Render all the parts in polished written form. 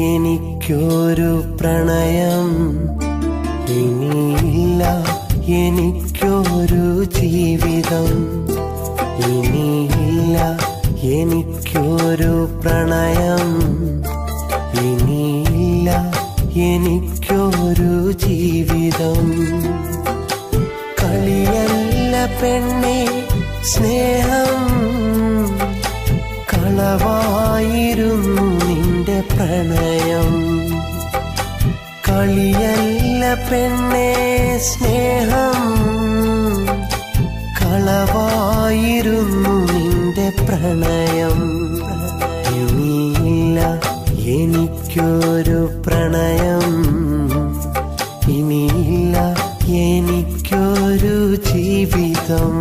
എനിക്കൊരു പ്രണയം, ഇനിയില്ല എനിക്കൊരു ജീവിതം. ഇനിയില്ല എനിക്കൊരു പ്രണയം, ഇനിയില്ല എനിക്കൊരു ജീവിതം. കളിയല്ല പെണ്ണേ സ്നേഹം, കളവായിരുന്നു നിന്റെ പ്രണയം. കളിയല്ല പെണ്ണേ സ്നേഹം, കളവായിരുന്നു നിന്റെ പ്രണയം. ഇനിയില്ല എനിക്കൊരു പ്രണയം, ഇനിയില്ല എനിക്കൊരു ജീവിതം.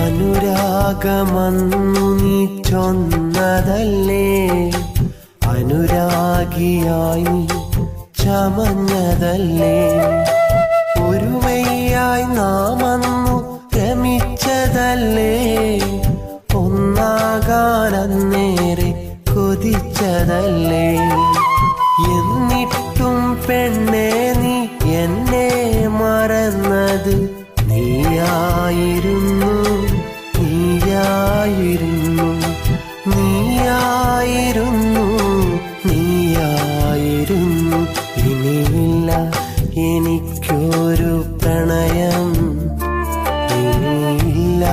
അനുരാഗമന്നു നീ ചൊന്നതല്ലേ, അനുരാഗിയായി ചമഞ്ഞതല്ലേ, ഒരുമയായി നാമന്നു രമിച്ചതല്ലേ, ഒന്നാകാനന്നേറെ കൊതിച്ചതല്ലേ. എന്നിട്ടും പെണ്ണേ നീ എന്നെ മറന്നത് നീയായിരുന്നു, നീയായിരുന്നു, നീയായിരുന്നു, നീയായിരുന്നു. ഇനിയില്ല എനിക്കൊരു പ്രണയം, ഇനിയില്ല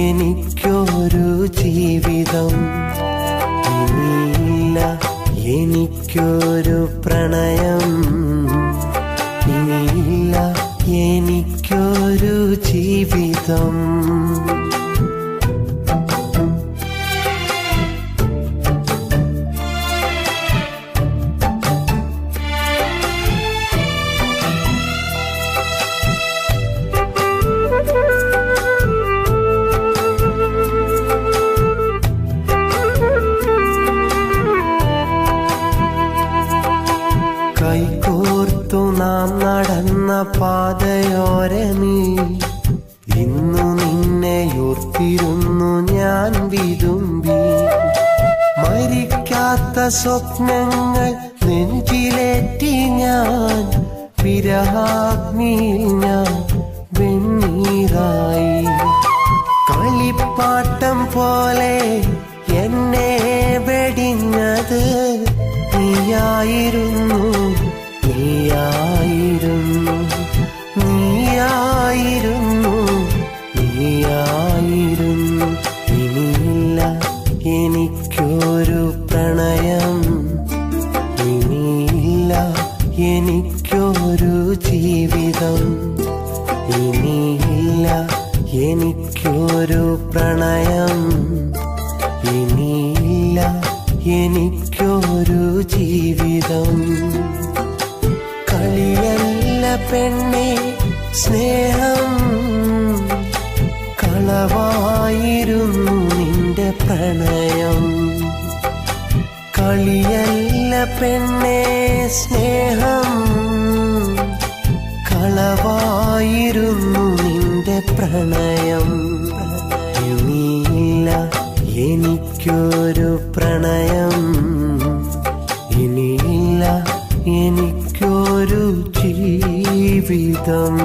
എനിക്കൊരു ജീവിതം. ഇനിയില്ല എനിക്കൊരു പ്രണയം, ഇനിയില്ല എനിക്കൊരു ജീവിതം. കൈകോർത്തു നാം നടന്ന പാതയോരമീ ഇന്നു നിന്നെയോർത്തിരുന്നു ഞാൻ വിതുമ്പി. മരിക്കാത്ത സ്വപ്നങ്ങൾ നെഞ്ചിലേറ്റി ഞാൻ, വിരഹാഗ്നിയിൽ ഞാൻ വെണ്ണീറായി. കളിപ്പാട്ടം പോലെ എന്നെ വെടിഞ്ഞത് നീയായിരുന്നു, നീയായിരുന്നു, നീയായിരുന്നു, നീയായിരുന്നു. ഇനിയില്ല എനിക്കൊരു പ്രണയം, ഇനിയില്ല എനിക്കൊരു ജീവിതം. ഇനിയില്ല എനിക്കൊരു പ്രണയം, ഇനിയില്ല എനിക്കൊരു ജീവിതം. കളിയല്ല പെണ്ണേ സ്നേഹം, കളവായിരുന്നു നിന്റെ പ്രണയം. കളിയല്ല പെണ്ണേ സ്നേഹം, കളവായിരുന്നു നിന്റെ പ്രണയം. ഇനിയില്ല എനിക്കൊരു പ്രണയം, ഇനിയില്ല എനിക്കൊരു ജീവിതം.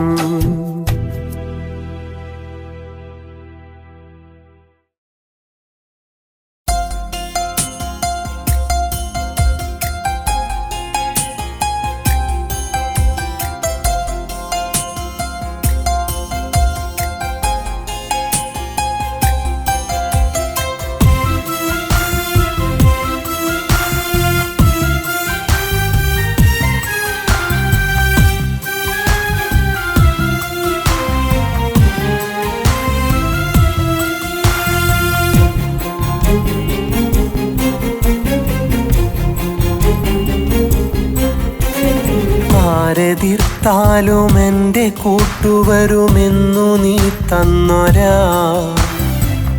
ആരെതിർത്താലും എൻ്റെ കൂട്ടുവരുമെന്നു നീ തന്നൊരാ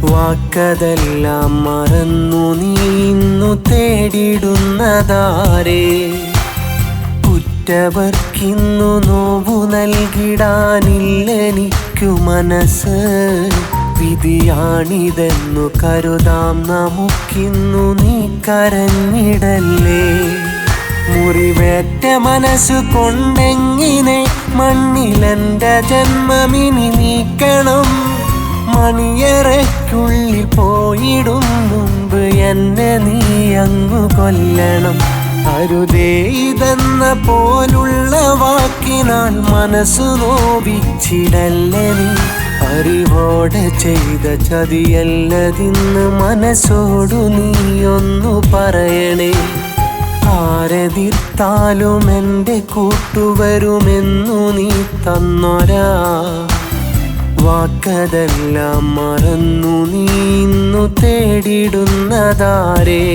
വാക്കതെല്ലാം മറന്നു നീ ഇന്നു തേടിടുന്നതാരേ. കുറ്റവർക്കിന്നു നോവു നൽകിടാനില്ലെനിക്കു മനസ്സ്, വിധിയാണിതെന്നു കരുതാം നമുക്കിന്നു നീ കരഞ്ഞിടല്ലേ. മുറിവേറ്റ മനസ്സു കൊണ്ടെങ്ങിനെ മണ്ണിലെൻ്റെ ജന്മമിനി നീക്കണം. മണിയറയ്ക്കുള്ളിൽ പോയിടും മുമ്പ് എന്നെ നീ അങ്ങു കൊല്ലണം. അരുതേ ഇതെന്ന പോലുള്ള വാക്കിനാൽ മനസ്സു നോവിച്ചിടല്ലേ നീ. അറിവോടെ ചെയ്ത ചതിയല്ലതിന്ന് മനസ്സോടു നീ ഒന്നു പറയണേ. ആരെതിർത്താലും എൻ്റെ കൂട്ടുവരുമെന്നു നീ തന്നൊരാ വാക്കതെല്ലാം മറന്നു നീ ഇന്നു തേടിടുന്നതാരേ.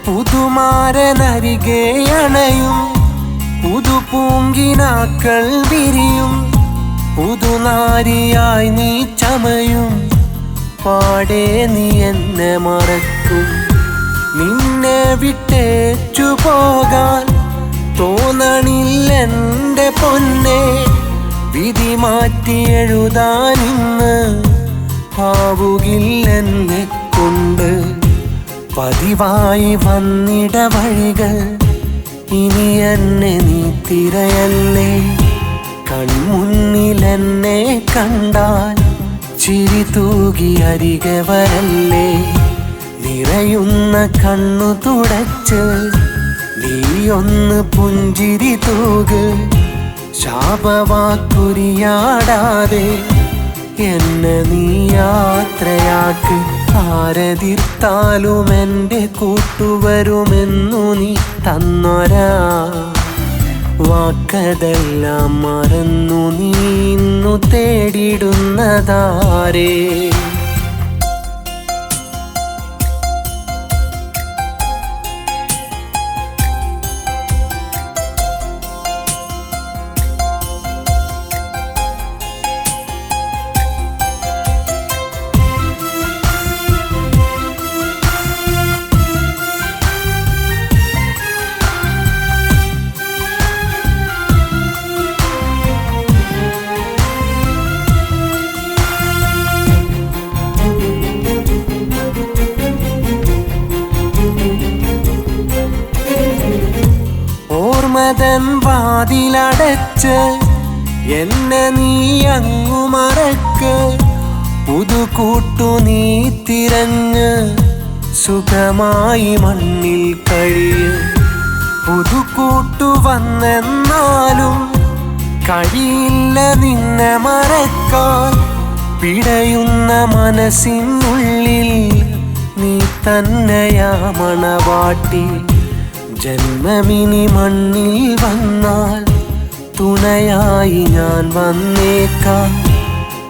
പുതുമാരനരികെ അണയും പുതുപൂങ്കിനാക്കൾ വിരിയും. പുതുനാരിയായി നീ ചമയും പാടെ നീ എന്നെ മറക്കും. നിന്നെ വിട്ടേച്ചു പോകാൻ തോന്നണില്ലെൻ്റെ പൊന്നെ. വിധി മാറ്റി എഴുതാനിന്ന് ആവുകില്ലെന്നെ കൊണ്ട്. പതിവായി വന്നിട വഴികൾ ഇനി എന്നെ നീ തിരയല്ലേ. കൺമുന്നിലെന്നെ കണ്ടാൽ ചിരി തൂകി അരികെ വരല്ലേ. നിറയുന്ന കണ്ണു തുടച്ച് നീയൊന്ന് പുഞ്ചിരി തൂക്. ശാപവാക്കുരിയാടാതെ എന്നെ നീ യാത്രയാക്ക്. ആരെതിർത്താലും എൻ്റെ കൂട്ടുവരുമെന്നു നീ തന്നൊരാ വാക്കതെല്ലാം മറന്നു നീ ഇന്നു തേടിടുന്നതാരേ. ഓർമ്മതൻ വാതിലടച്ച് എന്നെ നീ അങ്ങു മറക്ക്. പുതുകൂട്ടു നീ തിരഞ്ഞ് സുഖമായി മണ്ണിൽ കഴിയ്. പുതുകൂട്ടു വന്നെന്നാലും കഴിയില്ല നിന്നെ മറക്കാൻ. പിടയുന്ന മനസ്സിനുള്ളിൽ നീ തന്നെയാ മണവാട്ടി. ജന്മമിനി മണ്ണിൽ വന്നാൽ തുണയായി ഞാൻ വന്നേക്കാം.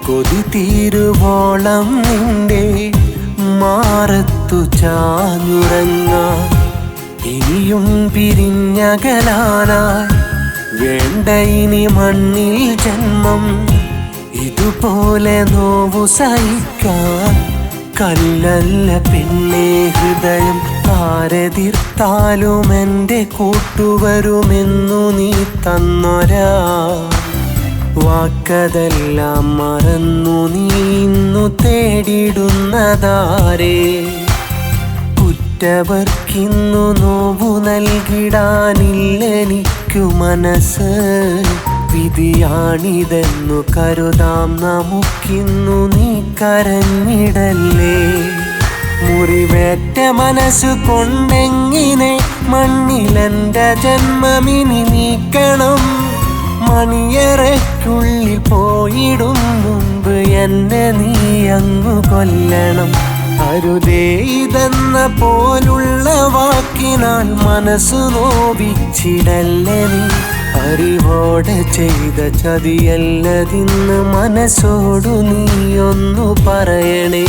കൊതി തീരുവോളം നിന്റെ മാറത്തു ചാഞ്ഞുറങ്ങാം. ഇനിയും പിരിഞ്ഞകലാനായി വേണ്ട ഇനി മണ്ണിൽ ജന്മം. ഇതുപോലെ നോവു സഹിക്കാൻ കല്ലല്ല പെണ്ണേ ഹൃദയം. ആരെതിർത്താലും എൻ്റെ കൂട്ടുവരുമെന്നു നീ തന്നൊരാ വാക്കതെല്ലാം മറന്നു നീ ഇന്നു തേടിടുന്നതാരേ. കുറ്റവർക്കിന്നു നോവു നൽകിടാനില്ലെനിക്കു മനസ്സ്. വിധിയാണിതെന്നു കരുതാം നമുക്കിന്നു നീ കരഞ്ഞിടല്ലേ. മുറിവേറ്റ മനസ്സു കൊണ്ടെങ്ങിനെ മണ്ണിലെൻ്റെ ജന്മമിനി നീക്കണം. മണിയറയ്ക്കുള്ളിൽ പോയിടും മുമ്പ് എന്നെ നീ അങ്ങു കൊല്ലണം. അരുതേ ഇതെന്ന പോലുള്ള വാക്കിനാൽ മനസ്സു നോവിച്ചിടല്ലേ നീ. അറിവോടെ ചെയ്ത ചതിയല്ലതിന്ന് മനസ്സോടു നീയൊന്നു പറയണേ.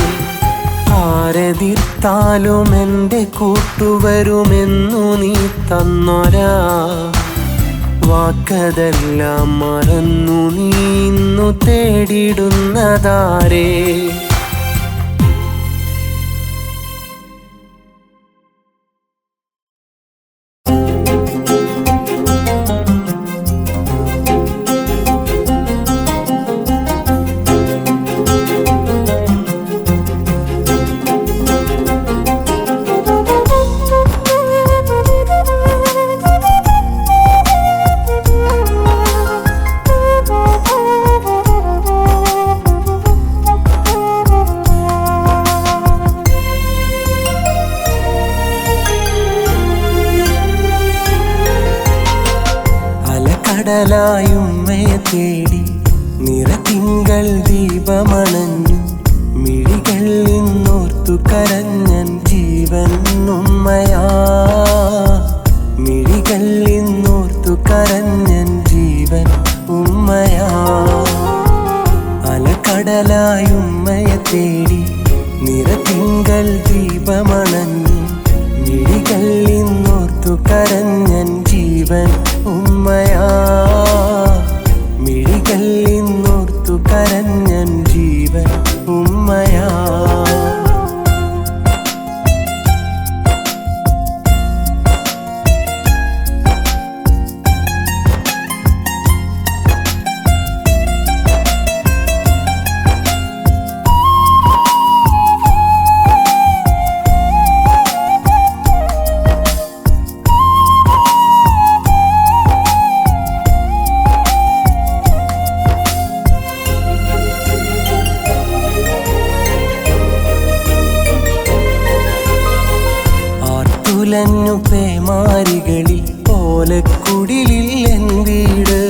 ആരെതിർത്താലും എൻ്റെ കൂട്ടുവരുമെന്നു നീ തന്നൊരാ വാക്കതെല്ലാം മറന്നു നീ ഇന്നു തേടിടുന്നതാരേ. കടലായുമ്മയെ തേടി നിറതിങ്കൾ ദീപമണഞ്ഞു. മിഴികൾ നിന്നോർത്തു കരഞ്ഞൻ ജീവൻ ഉമ്മയാ. മിഴികൾ നിന്നോർത്തു കരഞ്ഞൻ ജീവൻ ഉമ്മയാ. അലകടലായുമ്മയെ തേടി നിറതിങ്കൾ ദീപമണഞ്ഞു. മിഴികൾ നിന്നോർത്തു കരഞ്ഞൻ ജീവൻ ഉമ്മയാ. മിഴികൾ നിന്നോർത്തു കരഞ്ഞൻ ജീവൻ ഉമ്മയാ. തുലഞ്ഞു പേമാരികളിൽ ഓലക്കുടിലിൽ എൻ വീട്.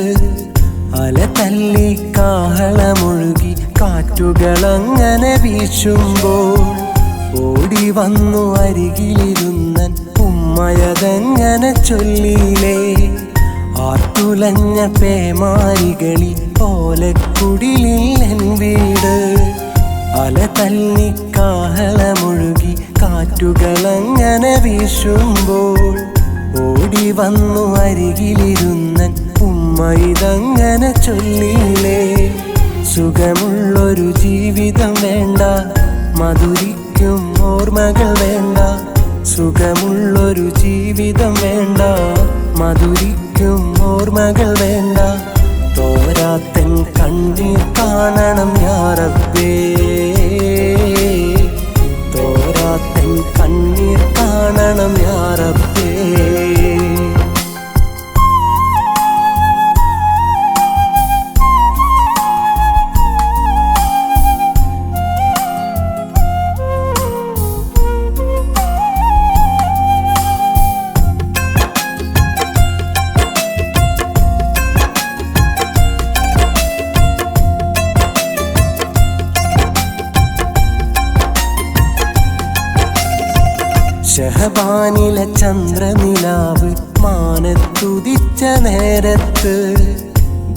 അല തല്ലി കാഹളമൊഴുകി കാറ്റുകളങ്ങനെ വീശുമ്പോൾ ഓടി വന്നു അരികിലിരുന്നൻ ഉമ്മയതെങ്ങനെ ചൊല്ലിയിലേ. ആർത്തുലഞ്ഞ പേമാരികളിൽ ഓലക്കുടിലിൽ എൻ വീട്. അല തല്ലി കാഹളമൊഴുകി കാറ്റുകളങ്ങനെ വീശുമ്പോൾ ഓടി വന്നു അരികിലിരുന്നൻ ഉമ്മ ഇതങ്ങനെ ചൊല്ലിയില്ലേ. സുഖമുള്ളൊരു ജീവിതം വേണ്ട, മധുരിക്കും ഓർമ്മകൾ വേണ്ട. സുഖമുള്ളൊരു ജീവിതം വേണ്ട, മധുരിക്കും ഓർമ്മകൾ വേണ്ട. തോരാത്തൻ കണ്ണീർ കാണണം യാ റബ്ബേ. തോരാത്തൻ കണ്ണീർ കാണണം യാ റബ്ബേ. ഷഹബാനിലെ ചന്ദ്രനിലാവ് മാനത്തുദിച്ച നേരത്ത്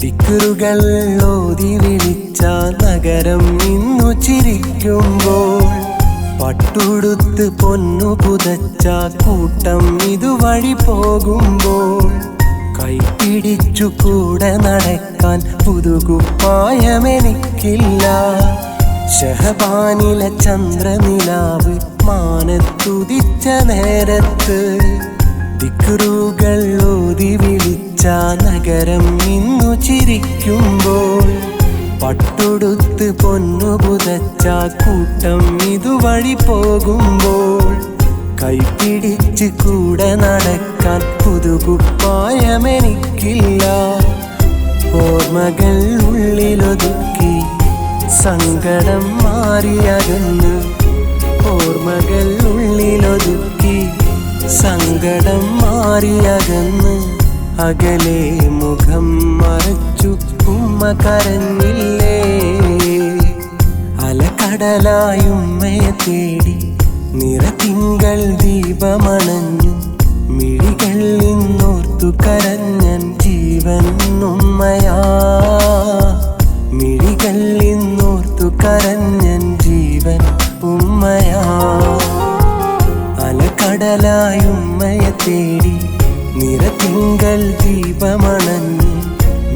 ദിക്റുകൾ ഓതി വിളിച്ച നഗരം ഇന്നു ചിരിക്കുമ്പോൾ പട്ടുടുത്ത് പൊന്നു പുതച്ച കൂട്ടം ഇതുവഴി പോകുമ്പോൾ കൈപിടിച്ചു കൂടെ നടക്കാൻ പുതുകുപ്പായമെനിക്കില്ല. ഷഹബാനിലെ ചന്ദ്രനിലാവ് മാനത്തുദിച്ച നേരത്ത് ദിക്റുകൾ ഓതി വിളിച്ച നഗരം ഇന്നു ചിരിക്കുമ്പോൾ പട്ടുടുത്ത് പൊന്നു പുതച്ച കൂട്ടം ഇതുവഴി പോകുമ്പോൾ കൈപിടിച്ച് കൂടെ നടക്കാൻ പുതുകുപ്പായമെനിക്കില്ല. ഓർമ്മകൾ ഉള്ളിലൊതുക്കി സങ്കടം മാറിയകന്ന്. ഓർമ്മകൾ ഉള്ളിലൊതുക്കി സങ്കടം മാറിയകന്ന്. അകലെ മുഖം മറച്ചു ഉമ്മ കരഞ്ഞില്ലേ. അലകടലായുമ്മയെ തേടി നിറതിങ്കൾ ദീപമണഞ്ഞു. മിഴികൾ നിന്നോർത്തു കരഞ്ഞൻ ജീവൻ ഉമ്മയാ. മിഴികൾ നിന്നോർത്തു കരഞ്ഞൻ ജീവൻ ഉമ്മയാ. അലകടലായുമ്മയെ തേടി നിറതിങ്കൾ ദീപമണഞ്ഞു.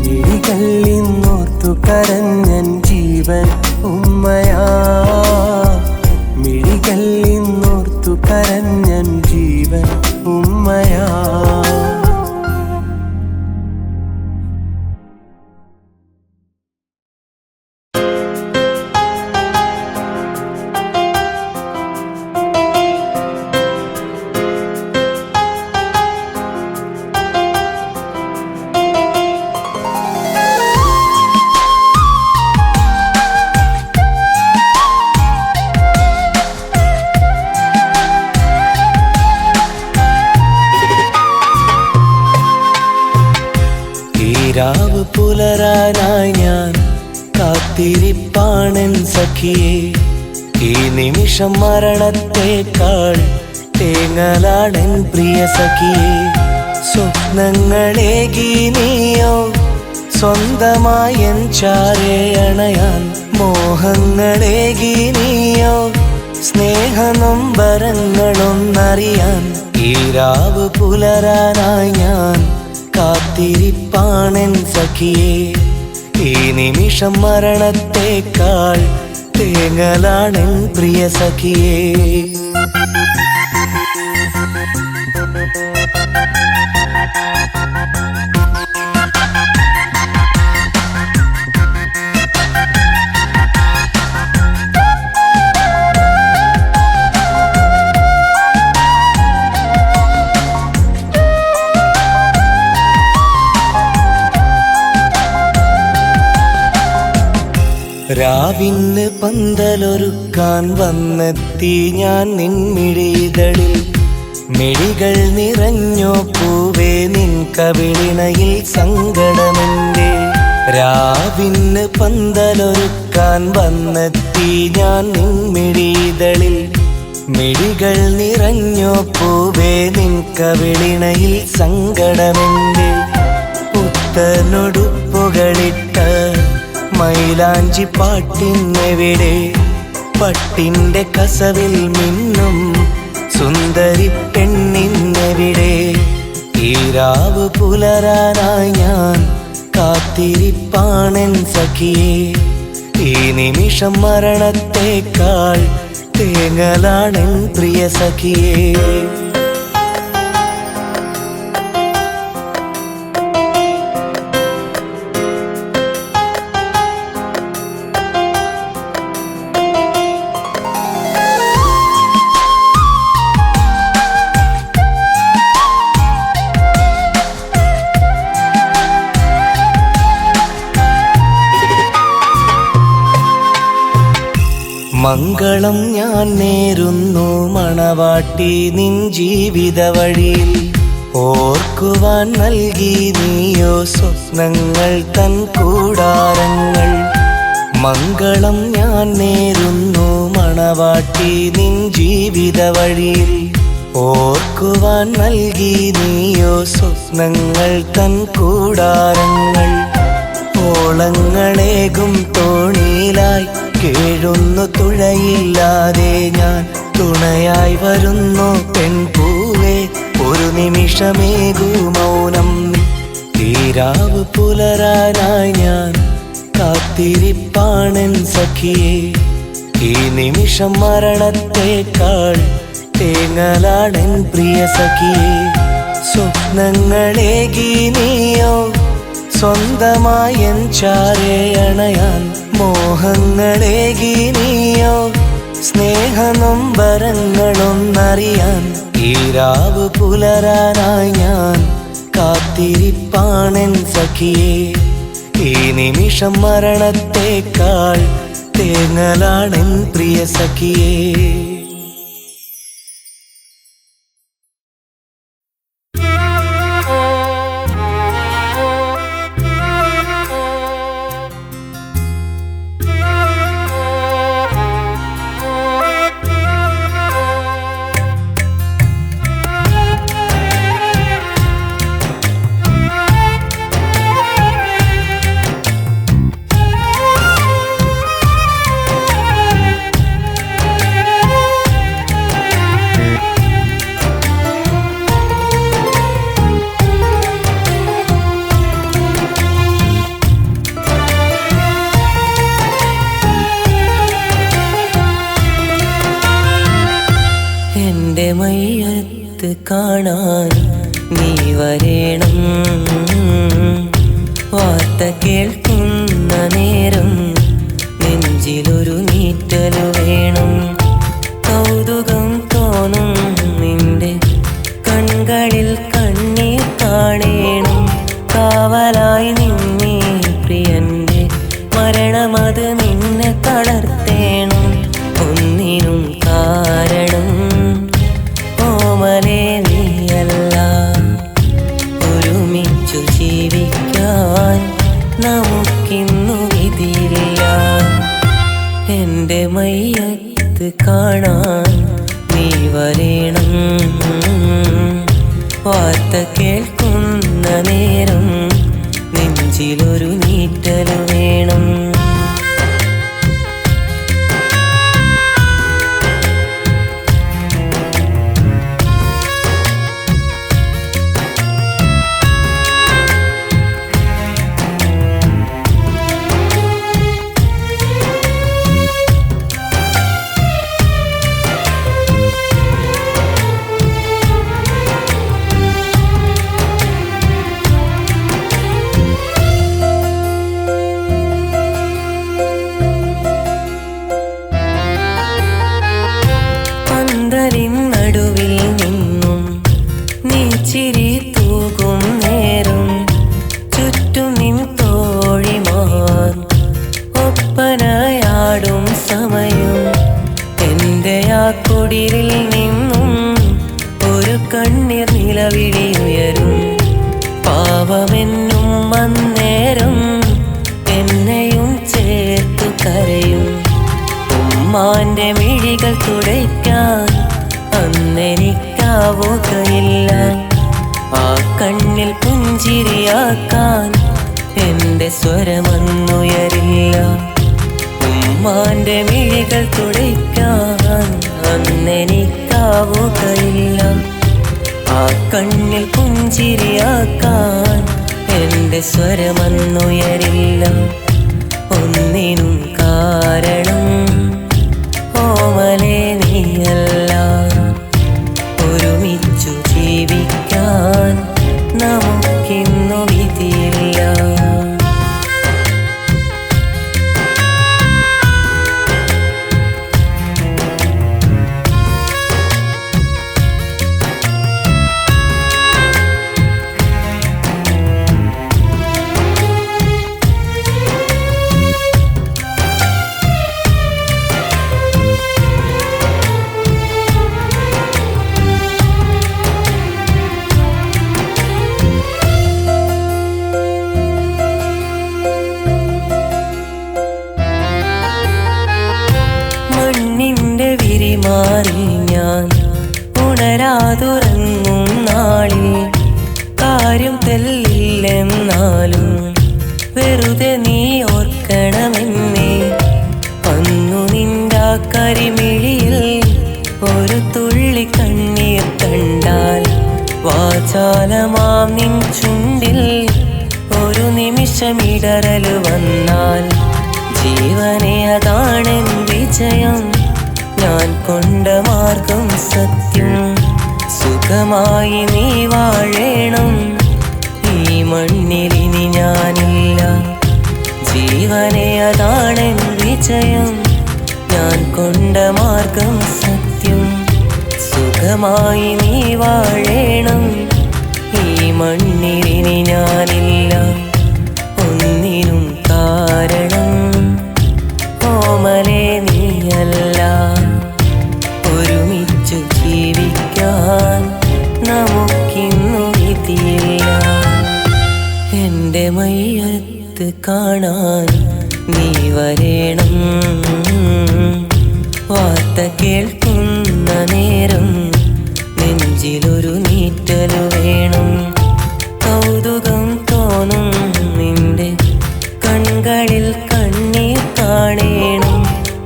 മിഴികൾ നിന്നോർത്തു കരഞ്ഞൻ ജീവൻ ഉമ്മയാ. മിഴികൾ നിന്നോർത്തു കരഞ്ഞൻ ജീവൻ ഉമ്മയാ. രാവ് പുലരാനായി ഞാൻ കാത്തിരിപ്പാണെൻ സഖിയേ. ഈ നിമിഷം മരണത്തേക്കാൾ തേങ്ങലാണെൻ പ്രിയ സഖിയേ. സ്വപ്നങ്ങളേകി നീയോ സ്വന്തമായി എൻ ചാരേ അണയാൻ. മോഹങ്ങളേകി നീയോ സ്നേഹനൊമ്പരങ്ങളൊന്നറിയാൻ. ഈ രാവ് പുലരാനായി ഞാൻ കാത്തിരിപ്പാണെൻ സഖിയേ. ഈ നിമിഷം മരണത്തേക്കാൾ തേങ്ങലാണെൻ പ്രിയ സഖിയേ. രാവിന് പന്തലൊരുക്കാൻ വന്നെത്തി ഞാൻ നിൻമിഴിതളിൽ. മിഴികൾ നിറഞ്ഞോ പൂവേ നിൻ കവിളിണയിൽ സങ്കടമെന്റെ. രാവിന് പന്തലൊരുക്കാൻ വന്നെത്തി ഞാൻ നിൻമിഴിതളിൽ. മിഴികൾ നിറഞ്ഞോ പൂവേ നിൻ കവിളിണയിൽ സങ്കടമെന്റെ. പുത്തനൊടുപ്പുകളിട്ട മൈലാഞ്ചി പാട്ടിന്നെവിടെ. പട്ടിന്റെ കസവിൽ മിന്നും സുന്ദരി പെണ്ണിന്നെവിടെ. ഈ രാവ് പുലരാനായി ഞാൻ കാത്തിരിപ്പാണെൻ സഖിയേ. ഈ നിമിഷം മരണത്തേക്കാൾ തേങ്ങലാണെൻ പ്രിയ സഖിയേ. മംഗളം ഞാൻ നേരുന്നു മണവാട്ടി നിൻ ജീവിത വഴിയിൽ. ഓർക്കുവാൻ നൽകി നീയോ സ്വപ്നങ്ങൾ തൻ കൂടാരങ്ങൾ. മംഗളം ഞാൻ നേരുന്നു മണവാട്ടി നിൻ ജീവിത വഴിയിൽ. ഓർക്കുവാൻ നൽകി നീയോ സ്വപ്നങ്ങൾ തൻ കൂടാരങ്ങൾ. ഓളങ്ങളേകും തോണിയിലായി കേഴുന്നു തുഴയില്ലാതെ ഞാൻ. തുണയായി വരുന്നു പെൺപൂവേ ഒരു നിമിഷമേകൂ മൗനം. ഈ രാവ് പുലരാനായി ഞാൻ കാത്തിരിപ്പാണെൻ സഖിയേ. ഈ നിമിഷം മരണത്തേക്കാൾ തേങ്ങലാണെൻ പ്രിയ സഖിയേ. സ്വപ്നങ്ങളേകി നീയോ സ്വന്തമായി എൻ ചാരേ അണയാൻ. മോഹങ്ങളേകി നീയോ സ്നേഹനൊമ്പരങ്ങളൊന്നറിയാൻ. ഈ രാവ് പുലരാനായി ഞാൻ കാത്തിരിപ്പാണെൻ സഖിയേ. ഈ നിമിഷം മരണത്തേക്കാൾ തേങ്ങലാണെൻ പ്രിയ സഖിയേ. എൻ്റെ മയ്യത്ത് കാണാൻ നീ വരേണം. വാർത്ത കേൾക്കുന്ന നേരം നെഞ്ചിലൊരു നീറ്റല് വേണം. കൗതുകം തോന്നും നിന്റെ കൺകളിൽ കണ്ണീർ കാണേണം. കാവലായി നിന്നീ പ്രിയന്റെ മരണമത് നിന്നെ തളർത്തേണം. ഒന്നിനും കാരണം ഓമലേ നീയല്ല. ഒരുമിച്ചു ജീവിക്കാൻ നമുക്കിന്നു വിധിയില്ല. എൻ്റെ മയ്യത്ത് കാണാൻ നീ വരേണം. വാർത്ത കേൾക്കുന്ന നേരം നെഞ്ചിലൊരു നീറ്റല് വേണം. നടുവിൽ നിന്നും നീ ചിരി തൂകും നേരം ചുറ്റും നിൻ തോഴിമാർ ഒപ്പനയാടും സമയം എൻ്റെ ആ കുടിലിൽ നിന്നും ഒരു കണ്ണീർ നിലവിളി ഉയരും. പാവമെന്നും അന്നേരം എന്നെയും ചേർത്തു കരയും. ഉമ്മാന്റെ മിഴികൾ തുടയ്ക്കാൻ അന്നെനിക്കാവുകയില്ല. ആ കണ്ണിൽ പുഞ്ചിരിയാക്കാൻ എൻ്റെ സ്വരമൊന്നുയരില്ല. ഉമ്മാന്റെ മിഴികൾ തുടയ്ക്കാൻ അന്നെനിക്കാവുകയില്ല. ആ കണ്ണിൽ പുഞ്ചിരിയാക്കാൻ എൻ്റെ സ്വരമൊന്നുയരില്ല. ഒന്നിനും കാരണം ഓമലേ നീയല്ല. ഒരുമിച്ചു ജീവിക്കാൻ നമുക്കിന്നു വിധിയില്ല. നിന്റെ വിരിമാറി ഞാൻ ഉണരാതുറങ്ങും നാളിൽ കാര്യം തെല്ലില്ലെന്നാലും വെറുതെ നീ ഓർക്കണമെന്നേ. അന്നു നിന്റെ കരിമിഴിയിൽ ഒരു തുള്ളി കണ്ണീർ കണ്ടാൽ വാചാലമാം നിൻ ചുണ്ടിൽ ഒരു നിമിഷമിടറൽ വന്നാൽ ജീവനെ അതാണെൻ വിജയം. ഞാൻ കൊണ്ട മാർഗം സത്യം. സുഖമായി നീ വാഴേണം. ഈ മണ്ണിലിനി ഞാനില്ല. ജീവനെ അതാണെൻ വിജയം. ഞാൻ കൊണ്ട മാർഗം സത്യം. സുഖമായി നീ വാഴേണം. ഈ മണ്ണിലിനി ഞാനില്ല. ഒന്നിനും കാരണം ഓമലേ നീയല്ല. ഒരുമിച്ചു ജീവിക്കാൻ നമുക്കിന്നു വിധിയില്ല. എൻ്റെ മയ്യത്ത് കാണാൻ നീ വരേണം. വാർത്ത കേൾക്കുന്ന നേരം നെഞ്ചിലൊരു നീറ്റല് വേണം. കൗതുകം തോന്നും നിന്റെ കൺകളിൽ കണ്ണീർ കാണേണം.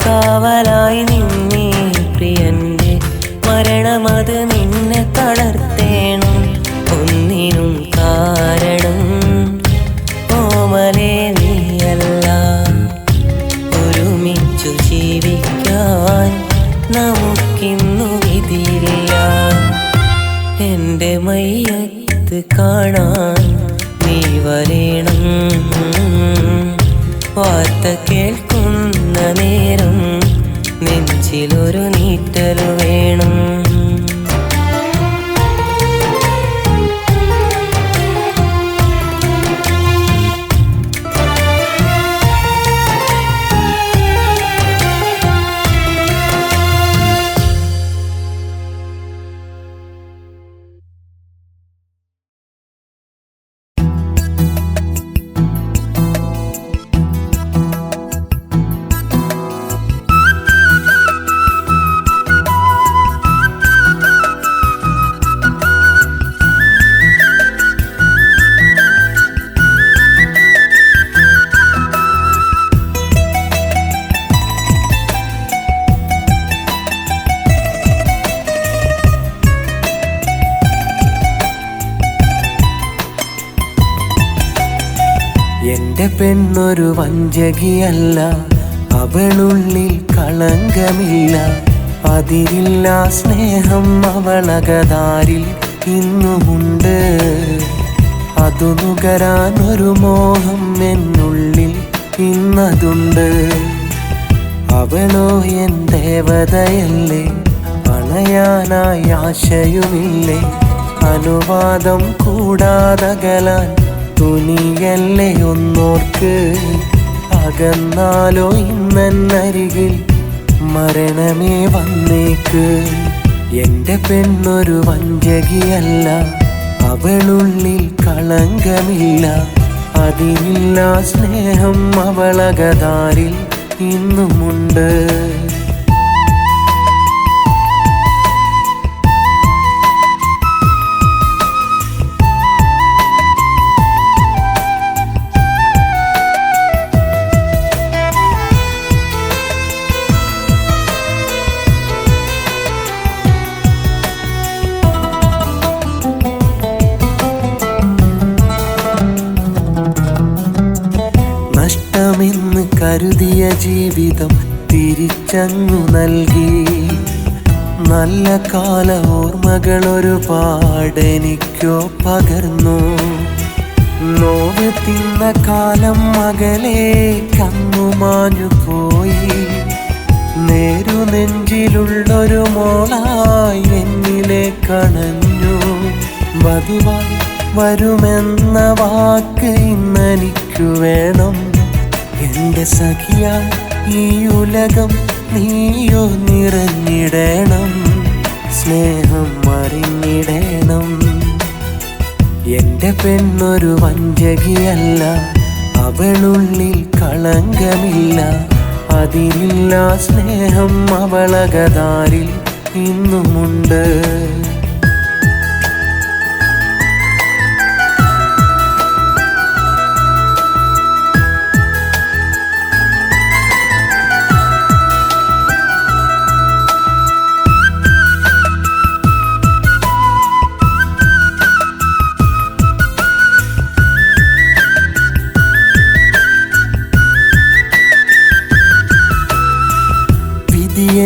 കാവലായി നിന്നീ പ്രിയന്റെ മരണമത് നിന്നെ തളർത്തേണം. ഒന്നിനും കാരണം ഓമലേ നീയല്ല. ഒരുമിച്ചു ജീവിക്കാൻ നമുക്കിന്നു വിധിയില്ല. എൻ്റെ മയ്യത്ത് കാണാൻ നീ വരേണം. വാർത്ത കേൾക്കുന്ന നേരം നെഞ്ചിലൊരു നീറ്റൽ വേണം. എന്റെ പെണ്ണൊരു വഞ്ചകിയല്ല, അവളുള്ളിൽ കളങ്കമില്ല. അതിരില്ല സ്നേഹം അവളകതാരിൽ ഇന്നുമുണ്ട്. അതു നുകരാൻ ഒരു മോഹം എന്നുള്ളിൽ ഇന്നതുണ്ട്. അവളോ എൻ ദേവതയല്ലേ, അണയാനായി ആശയുമില്ലേ. അനുവാദം കൂടാതകലാൻ തുനിയല്ലേ ഒന്നോർക്ക്. അകന്നാലോ ഇന്നരികിൽ മരണമേ വന്നേക്ക്. എന്റെ പെണ്ണൊരു വഞ്ചകിയല്ല, അവളുള്ളിൽ കളങ്കമില്ല. അതിനില്ല സ്നേഹം അവളകതാരിൽ ഇന്നുമുണ്ട്. നഷ്ടമെന്ന് കരുതിയ ജീവിതം തിരിച്ചങ്ങു നൽകി. നല്ല കാല ഓർമ്മകൾ ഒരുപാടെനിക്കോ പകർന്നു. നോവ് തിന്ന കാലം മകളെ കന്നു മാഞ്ഞു പോയി. നേരു നെഞ്ചിലുള്ളൊരു മോളായി എന്നിലെ കണഞ്ഞു. വധുവായി വരുമെന്ന വാക്ക് ഇന്നെനിക്കു വേണം. എന്റെ സഖിയാ ഈ ഉലകം നീയോ നിറഞ്ഞിടണം. സ്നേഹം അറിഞ്ഞിടണം. എന്റെ പെണ്ണൊരു വഞ്ചകിയല്ല, അവളുള്ളിൽ കളങ്കമില്ല. അതിരില്ല സ്നേഹം അവളകതാരിൽ ഇന്നുമുണ്ട്.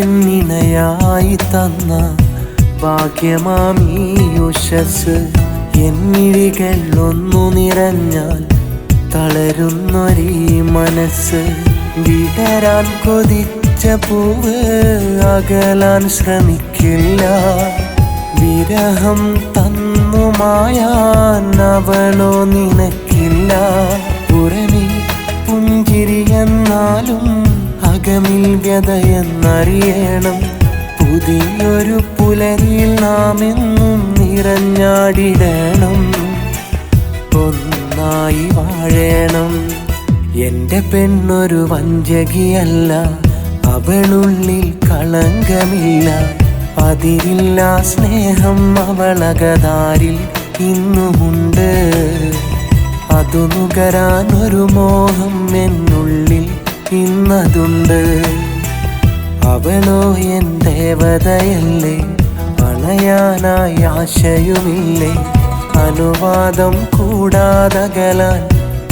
എന്നിണയായി തന്ന ഭാഗ്യമാമീ ഉഷസ്. എന്നിഴികൾ ഒന്നു നിറഞ്ഞാൽ തളരുന്നൊരീ മനസ്സ്. വിടരാൻ കൊതിച്ച പൂവ് അകലാൻ ശ്രമിക്കില്ല. വിരഹം തന്നുമായാൻ അവളോ നിനക്കില്ല. പുറമേ പുഞ്ചിരി എന്നാലും അകമിൽ വ്യതയെന്നറിയണം. പുതിയൊരു പുലരിയിൽ നാം എന്നും നിറഞ്ഞാടിടണം. ഒന്നായി വാഴണം. എന്റെ പെണ്ണൊരു വഞ്ചകിയല്ല, അവളുള്ളിൽ കളങ്കമില്ല. അതിരില്ല സ്നേഹം അവളകതാരിൽ ഇന്നുമുണ്ട്. അതു നുകരാൻ ഒരു മോഹം എന്നുള്ളിൽ ഇന്നതുണ്ട്. അവളോ എൻ ദേവതയല്ലേ, അണയാനായി ആശയുമില്ലേ. അനുവാദം കൂടാതകലാൻ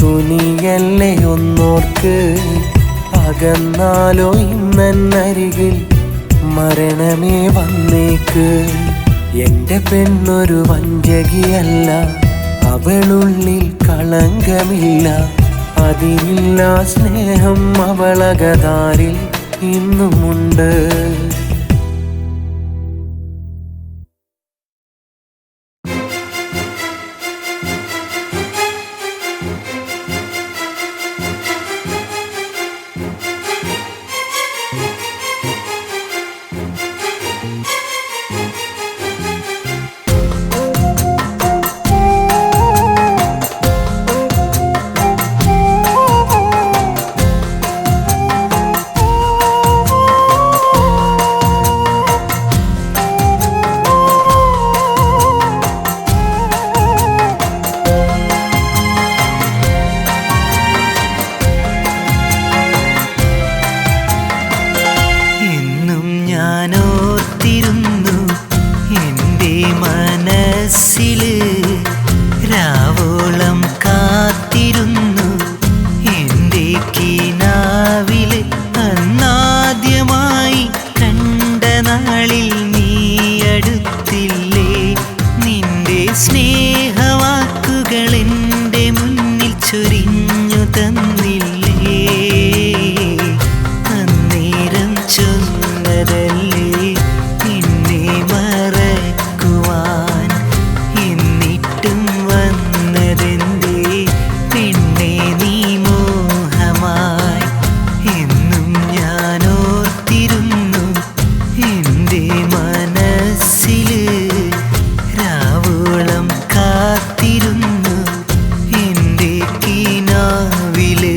തുനിയല്ലേ ഒന്നോർക്ക്. അകന്നാലോ ഇന്നരികിൽ മരണമേ വന്നേക്ക്. എന്റെ പെണ്ണൊരു വഞ്ചകിയല്ല, അവളുള്ളിൽ കളങ്കമില്ല. അതിരില്ല സ്നേഹം അവളകതാരിൽ ഇന്നുമുണ്ട്. ഞാനോർത്തിരുന്നു എൻ്റെ മനസ്സില്, രാവോളം കാത്തിരുന്നു എൻ്റെ കിനാവില്. അന്നാദ്യമായി കണ്ട നാളിൽ നീ അടുത്തില്ലേ, നിന്റെ സ്നേഹവാക്കുകൾ എൻ്റെ മുന്നിൽ ചൊരിഞ്ഞു തന്നില്ലേ. അന്നേരം ചൊന്നതല്ലേ നിന്നെ മറക്കുവാൻ, എന്നിട്ടും വന്നതെന്തേ പെണ്ണേ നീ മോഹമായി. എന്നും ഞാനോർത്തിരുന്നു എൻ്റെ മനസ്സില്, രാവോളം കാത്തിരുന്നു എൻ്റെ കിനാവില്.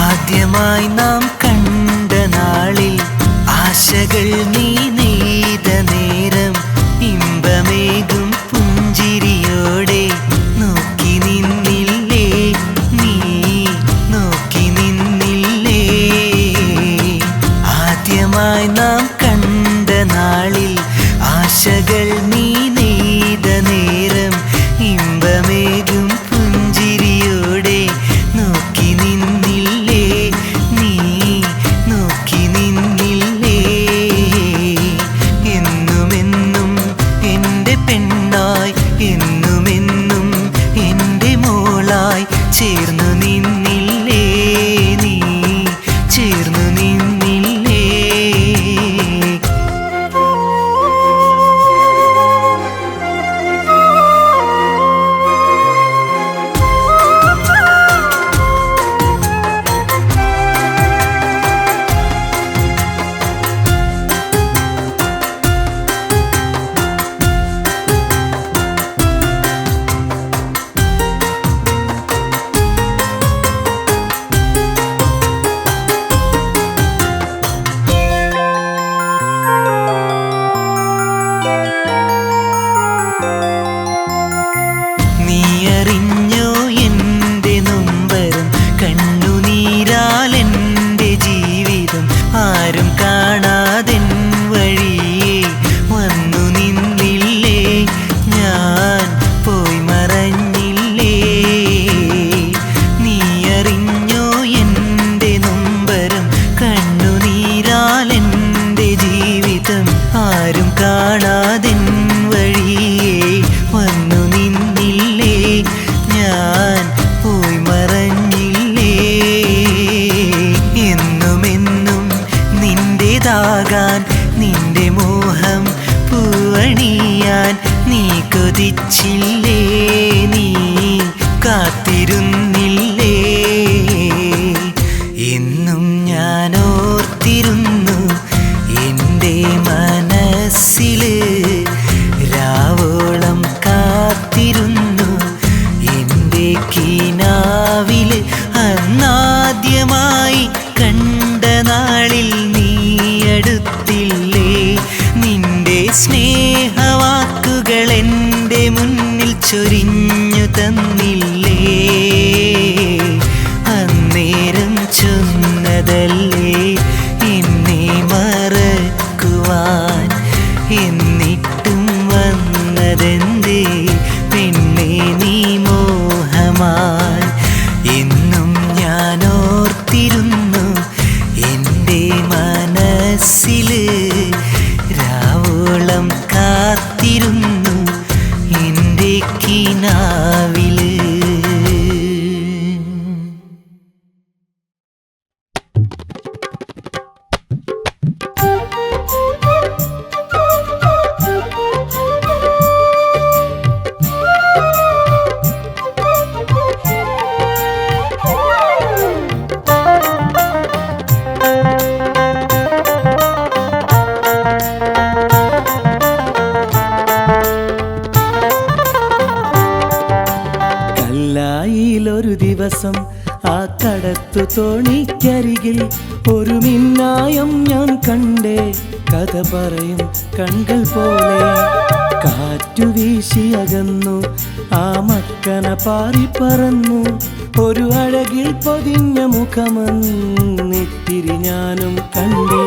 ആദ്യമായി നാം കണ്ട നാളിൽ ആശകൾ നീ നെയ്ത നേരം, ഇമ്പമേകും പുഞ്ചിരിയോടെ നോക്കി നിന്നില്ലേ നീ, നോക്കി നിന്നില്ലേ. ആദ്യമായി നാം കണ്ട നാളിൽ ആശകൾ നീ നെയ്ത നേരം, ഇമ്പമേകും പുഞ്ചിരിയോടെ നോക്കി നിന്നില്ലേ നീ, നോക്കി നിന്നില്ലേ. എന്നുമെന്നും എൻ്റെ പെണ്ണായി, എന്നുമെന്നും എൻ്റെ മോളായി ചേർന്നു നിന്നില്ലേ നീ, ചേർന്നു നിന്നില്ലേ. നീ അറിഞ്ഞോ എൻ്റെ നൊമ്പരം, കണ്ണുനീരാലെൻ്റെ ജീവിതം. ആരും കാണാതെൻ വഴിയേ വന്നു നിന്നില്ലേ, ഞാൻ പോയി മറഞ്ഞില്ലേ. നീ അറിഞ്ഞോ എൻ്റെ നൊമ്പരം, കണ്ണുനീരാലെൻ്റെ ജീവിതം. ആരും കാണാതെൻ വഴിയേ വന്നു നിന്നില്ലേ, ഞാൻ പോയി മറഞ്ഞില്ലേ. എന്നുമെന്നും നിന്റേതാകാൻ, നിന്റെ മോഹം പൂവണിയാൻ നീ കൊതിച്ചില്ലേ, നീ കാത്തിരുന്നില്ലേ. എന്നും ഞാനോർത്തിരുന്നു എൻ്റെ മനസ്സില്, രാവോളം കാത്തിരുന്നു എൻ്റെ കിനാവില്. അന്നാദ്യമായി കണ്ട മുന്നിൽ ചൊരിഞ്ഞു തന്നില്ലേ, അന്നേരം ചൊന്നതല്ലേ എന്നെ മറക്കുവാൻ. എന്നിട്ടും വന്നതെന്തേ പെണ്ണേ നീ മോഹമായി. എന്നും ഞാൻ ഓർത്തിരുന്നു എൻ്റെ മനസ്സില്, രാവോളം കാത്തിരുന്നു എൻ്റെ കിനാവില്. കല്ലായിലൊരു ദിവസം ആ കടത്തു തോണിക്കരികിൽ ഒരു മിന്നായം ഞാൻ കണ്ടേ, കഥ പറയും കൺകൾ പോലെ. കാറ്റു വീശിയകന്നു, ആ മക്കന പാറിപ്പറന്നു, ഒരു അഴകിൽ പൊതിഞ്ഞ മുഖമെന്നിത്തിരി ഞാനും കണ്ടേ.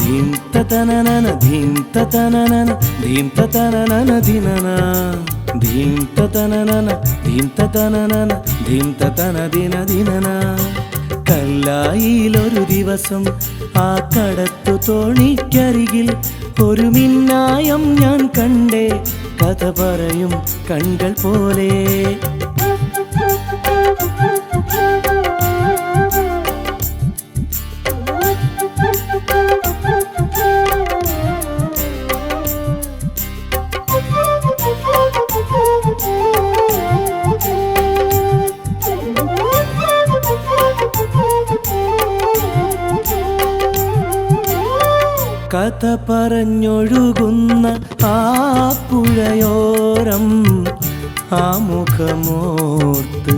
ധീം തനനന ധീം തനനന ധീം തനനന ധിനന, ധീം തനനന ധീം തനനന ധീം തന ദിന ദിനന. കല്ലായിലൊരു ദിവസം ആ കടത്തു തോണിക്കരികിൽ ഒരു മിന്നായം ഞാൻ കണ്ടേ, കഥ പറയും കൺകൾ പോലെ. കഥ പറഞ്ഞൊഴുകുന്ന ആ പുഴയോരം ആ മുഖമോർത്ത്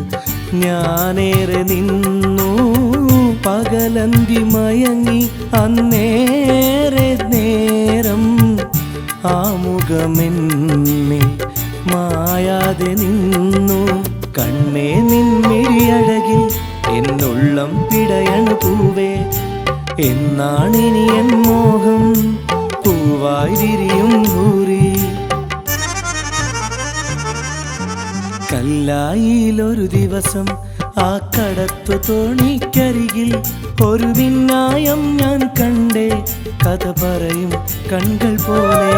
ഞാനേറെ നിന്നു. പകലന്തി മയങ്ങി അന്നേറെ നേരം ആ മുഖമെന്നെ മായാതെ നിന്നു. കണ്ണേ നിൻമിഴിയഴകിൽ എന്നുള്ളം പിടയണു പൂവേ, എന്നാണിനി എൻ മോഹം പൂവായി വിരിയും ഭൂരി. കല്ലായിലൊരു ദിവസം ആ കടത്തു തോണിക്കരികിൽ ഒരു മിന്നായം ഞാൻ കണ്ടേ, കഥ പറയും കൺകൾ പോലെ.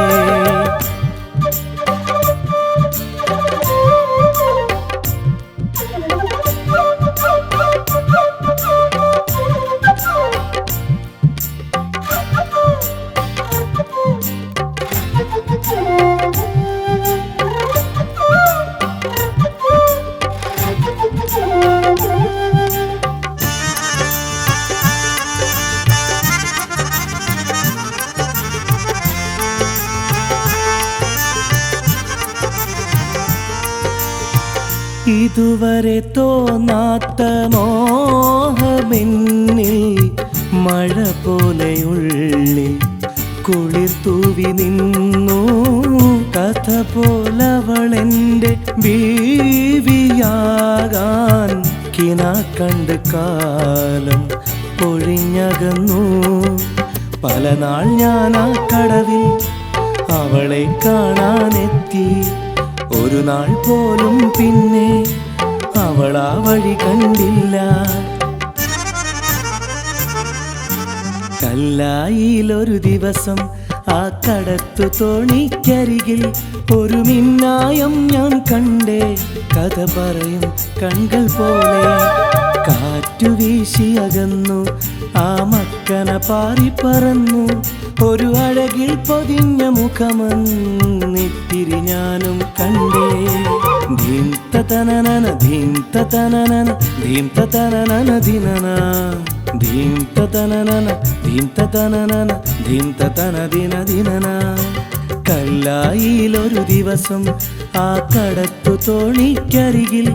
ഇതുവരെ തോന്നാത്ത മോഹമെന്നിൽ മഴ പോലെയുള്ളിൽ കുളിർ തൂവി നിന്നു. കഥ പോലവളെൻ്റെ ബീവിയാകാൻ കിന കണ്ട് കാലം പൊഴിഞ്ഞകന്നു. പല നാൾ ഞാൻ ആ കടവിൽ അവളെ കാണാനെത്തി, ഒരു നാൾ പോലും പിന്നെ അവളാ വഴി കണ്ടില്ല. കല്ലായിലൊരു ദിവസം ആ കടത്തു തോണിക്കരികിൽ ഒരു മിന്നായം ഞാൻ കണ്ടേ, കഥ പറയും കൺകൾ പോലെ. കാറ്റു വീശിയകന്നു, ആ മക്കന പാറിപ്പറന്നു, ഒരു അഴകിൽ പൊതിഞ്ഞ മുഖമെന്നിത്തിരി ഞാനും കണ്ടേ. ധീം തനനന ധീം തനനന ധീം തനനന ധിനന, ധീം തനനന ധീം തനനന ധീം തന ദിന ദിനന. കല്ലായിലൊരു ദിവസം ആ കടത്തു തോണിക്കരികിൽ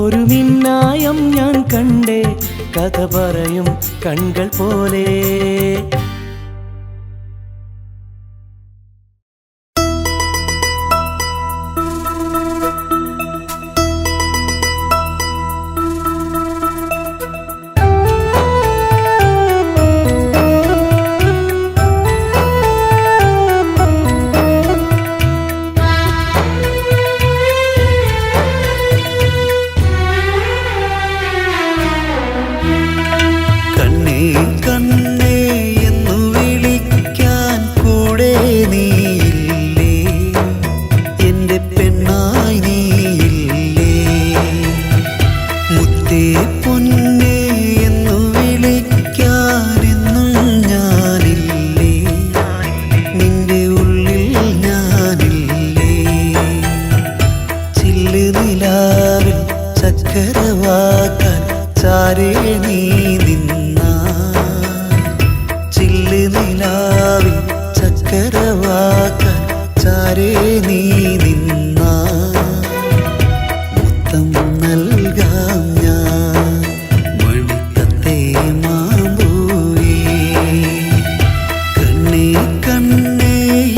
ഒരു മിന്നായം ഞാൻ കണ്ടേ, കഥ പറയും കൺകൾ പോലെ. നിലാവിൽ ചക്കരവാക്കാൻ ചാരേ നീ നിന്നാ മുത്തം നൽകാം ഞാൻ മണിത്തത്തെ മാമ്പൂവേ. കണ്ണേ കണ്ണേ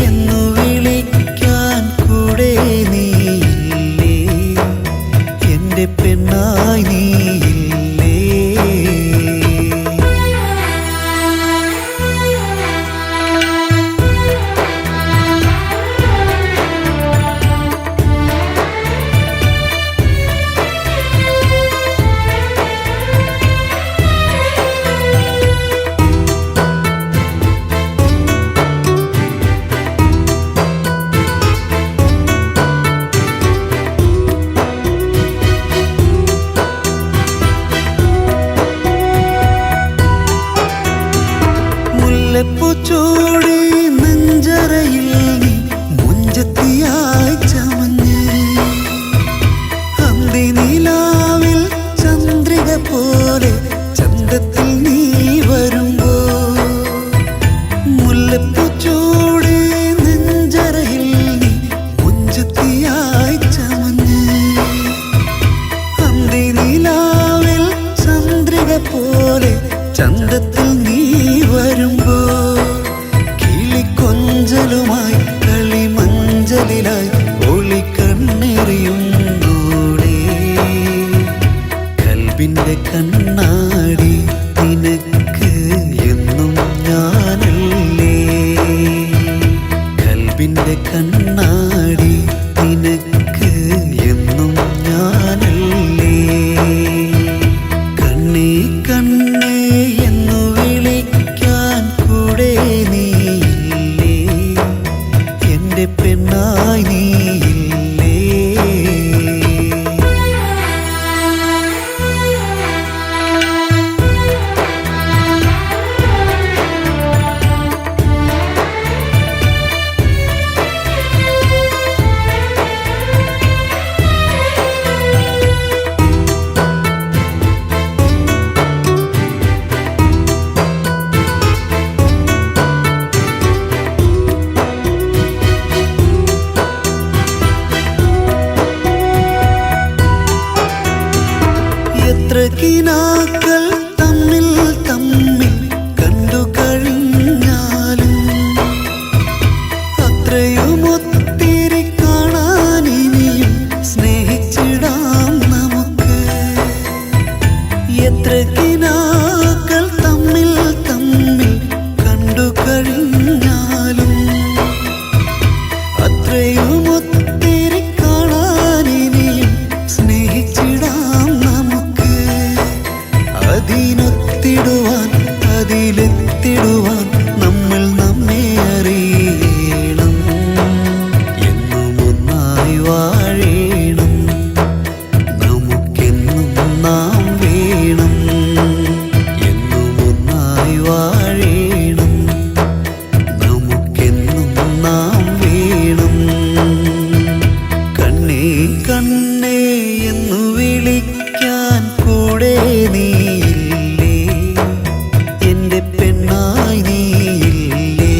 എന്നു വിളിക്കാൻ കൂടെ നീയില്ലേ, എൻ്റെ പെണ്ണായി നീയില്ലേ. മുല്ലപ്പൂച്ചൂടി നെഞ്ചറയിൽ നീ മുഞ്ചത്തിയായി ചമഞ്ഞ് അന്തിനിലാവിൽ ചന്ദ്രിക പോലെ ചന്തത്തിൽ നീ വരുമ്പോ. മുല്ലപ്പൂച്ചൂടി നെഞ്ചറയിൽ നീ മുഞ്ചത്തിയായി ചമഞ്ഞ് അന്തിനിലാവിൽ ചന്ദ്രിക പോലെ ചന്തത്തിൽ നീ വരുമ്പോ. കിളിക്കൊഞ്ചലുമായി കളിമഞ്ചലിലായി ഒളിക്കണ്ണെറിയുന്നോടെ കൽബിന്റെ കണ്ണാടി നിനക്ക് എന്നും ഞാനല്ലേ. കൽബിന്റെ കണ്ണാടി നിനക്ക് എന്നും ഞാനല്ലേ. കണ്ണേ കണ്ണേ എന്നു വിളിക്കാൻ കൂടെ നീയില്ലേ, എൻ്റെ പെണ്ണായി നീയില്ലേ. എത്ര കിനാക്കൾ തമ്മിൽ തമ്മിൽ കണ്ടു കഴിഞ്ഞാലും അത്രയും ഒത്തിരി കാണാൻ ഇനിയും സ്നേഹിച്ചിടാം നമുക്ക്. എത്ര കിനാക്കൾ തമ്മിൽ തമ്മിൽ കണ്ടു കഴിഞ്ഞാലും അത്രയും ഒത്തിരി കാണാൻ ഇനിയും സ്നേഹിച്ചിടാം നമുക്ക്. അതിനൊത്തിടുവാൻ അതിലെത്തിടുവാൻ നമ്മൾ നമ്മെ അറിയണം. എന്നും ഒന്നായി വാഴേണം, നമുക്കെന്നും നാം വേണം. എന്നും ഒന്നായി വാഴേണം, നമുക്കെന്നും നാം വേണം. കണ്ണേ കണ്ണേ എന്നു വിളിക്കാൻ കൂടെ നീയില്ലേ, എൻ്റെ പെണ്ണായി നീയില്ലേ.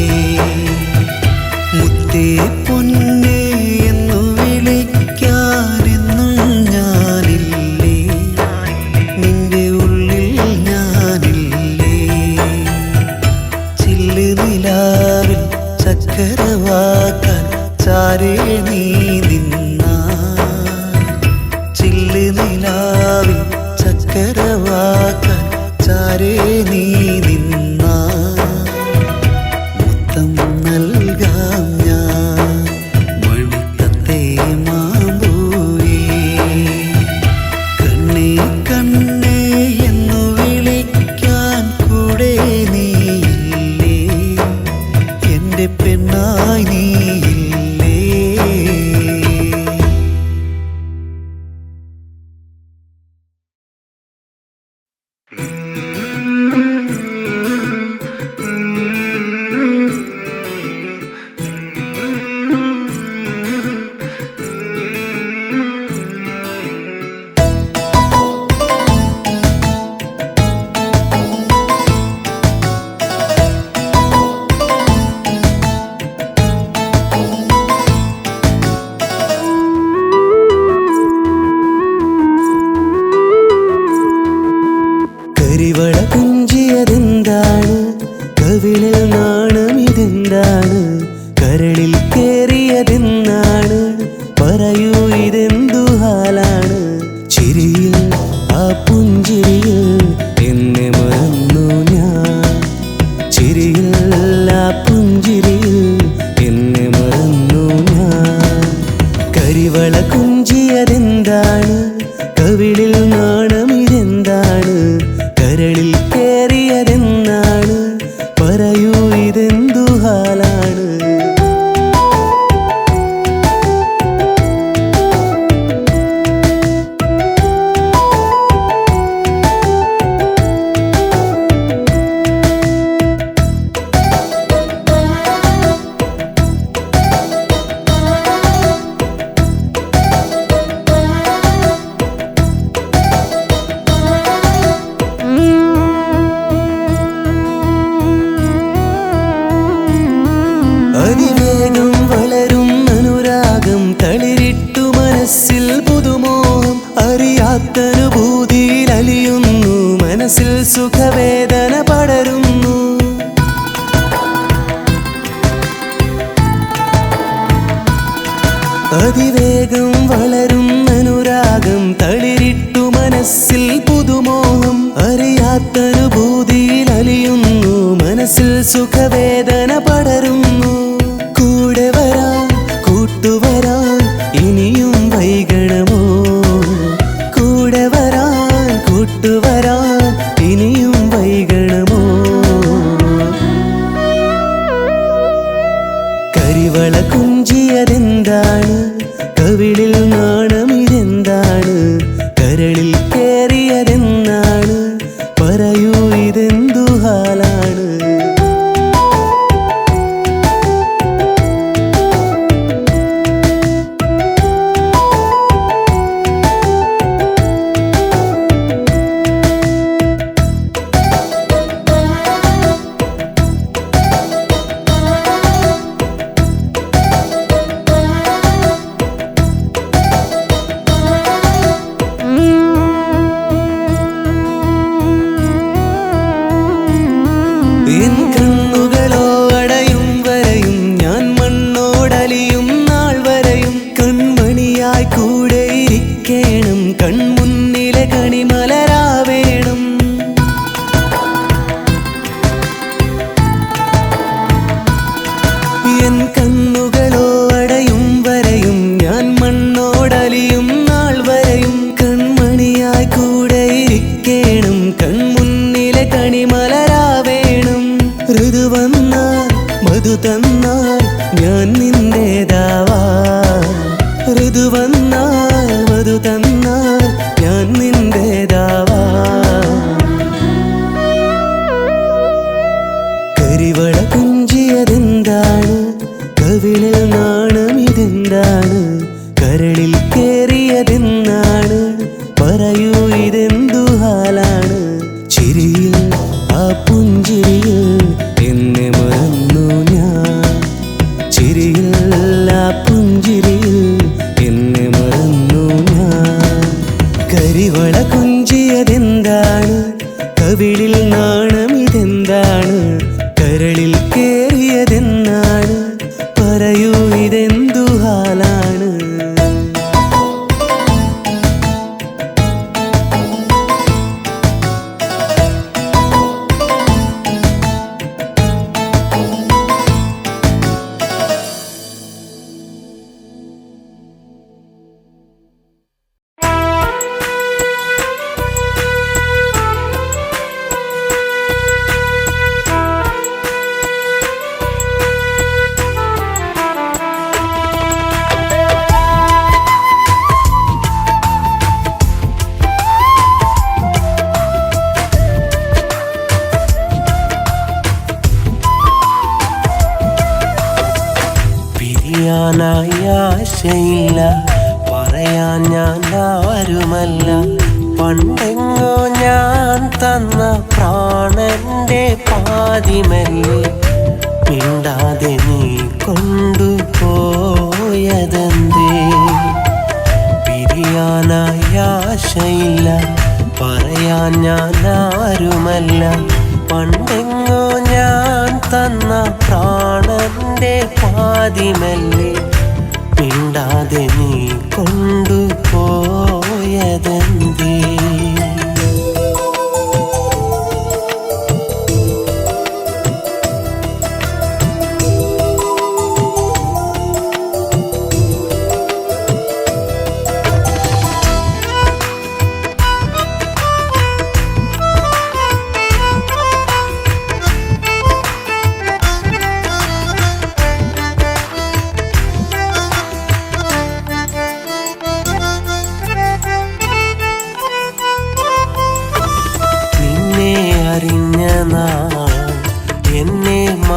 മുത്തേ പൊന്നേ എന്നു വിളിക്കാനെന്നും ഞാനില്ലേ, നിന്റെ ഉള്ളിൽ ഞാനില്ലേ. ചില്ല് നിലാവിൽ ചക്കരവാക്കാൻ ചാരേ നീ നിന്നാ. ചില്ല് നിലാവിൽ ചക്കരവാക്കാൻ ചാരേ നീ നിന്നാ മുത്തം നൽകാം ഞാൻ മണിത്തത്തെ മാമ്പൂവേ. കണ്ണേ കണ്ണേ എന്നു വിളിക്കാൻ കൂടെ നീയില്ലേ, എൻ്റെ പെണ്ണായി നീയില്ലേ. ചിരിയില്ല പുഞ്ചിരിയിൽ എന്നെ മറന്നു ഞാൻ. കരിവള കുഞ്ചിയതെന്താണ്, കവിളിൽ നാണമിതെന്താണ്, കരളിൽ കേറിയതെന്നാണ്, പറയൂ ഇതെന്തു ഹാലാണ്. അതിവേഗം വളരും അനുരാഗം തളിരിട്ടു മനസ്സിൽ പുതുമോഹം, അറിയാത്തനുഭൂതിയിൽ അലിയുന്നു, മനസ്സിൽ സുഖവേദന പടരുന്നു. അതിവേഗം വളരും അനുരാഗം തളിരിട്ടു മനസ്സിൽ പുതുമോഹം, അറിയാത്തനുഭൂതിയിൽ അലിയുന്നു, മനസ്സിൽ സുഖവേദന പടരുന്നു. കൂടെ വരാൻ കൂട്ടുവരാൻ ഇനിയും വൈകണമോ, കൂടെ വരാൻ കൂട്ടുവരാൻ ഇനിയും വൈകണമോ. കരിവള കുഞ്ചിയതെന്താണ്, കവിളിൽ നാണമിതെന്താണ്, കരളിൽ കേറിയതെന്നാണ്, പറയൂ ഇതെന്തു ഹാലാണ്. എൻ കണ്ണുകളോ അടയും വരെയും ഞാൻ മണ്ണോടലിയും നാൾ വരെയും കൺമണിയായി കൂടെ ഇരിക്കേണം, കൺമുന്നിലെ കണിമലരാവേണം. എൻ കണ്ണുകളോ അടയും വരെയും ഞാൻ മണ്ണോടലിയും നാൾ വരെയും കൺമണിയായി കൂടെ ഇരിക്കേണം, കൺമുന്നിലെ കണിമലരാവേണം. ഋതു വന്നാൽ മധു തന്നാൽ ഞാൻ നിന്റേതാവാ, ഋതു വന്നാൽ മധു തന്നാൽ ഞാൻ നിന്റേതാവാ. കരിവള കുഞ്ചിയതെന്താണ്, കവിളിൽ നാണമിതെന്താണ്, കരളിൽ കേറിയതെന്നാണ്, പറയൂ ഇതെന്തു ഹാലാണ്. ചിരിയിൽ ആ പുഞ്ചിരിയിൽ എന്നെ മറന്നു ഞാൻ, ചിരിയിൽ ആ പുഞ്ചിരിയിൽ എന്നെ മറന്നു ഞാൻ. കരിവള കുഞ്ചിയതെന്താണ്, കവിളിൽ നാണമിതെന്താണ്, കരളിൽ കേറിയതെന്നാണ്, പറയൂ ഇതെന്തു ഹാലാണ്. പിരിയാനായി ആശയില്ല, പറയാൻ ഞാൻ ആരുമല്ല, പണ്ടെങ്ങോ ഞാൻ തന്ന പ്രാണന്റെ പാതിമല്ലേ, മിണ്ടാതെ നീ കൊണ്ടുപോയതെന്തേ. പിരിയാനായി ആശയില്ല, പറയാൻ ഞാൻ ആരുമല്ല, പണ്ടെങ്ങോ ഞാൻ തന്ന പ്രാണന്റെ പാതിമല്ലേ, മിണ്ടാതെ നീ കൊണ്ടുപോയതെന്തേ.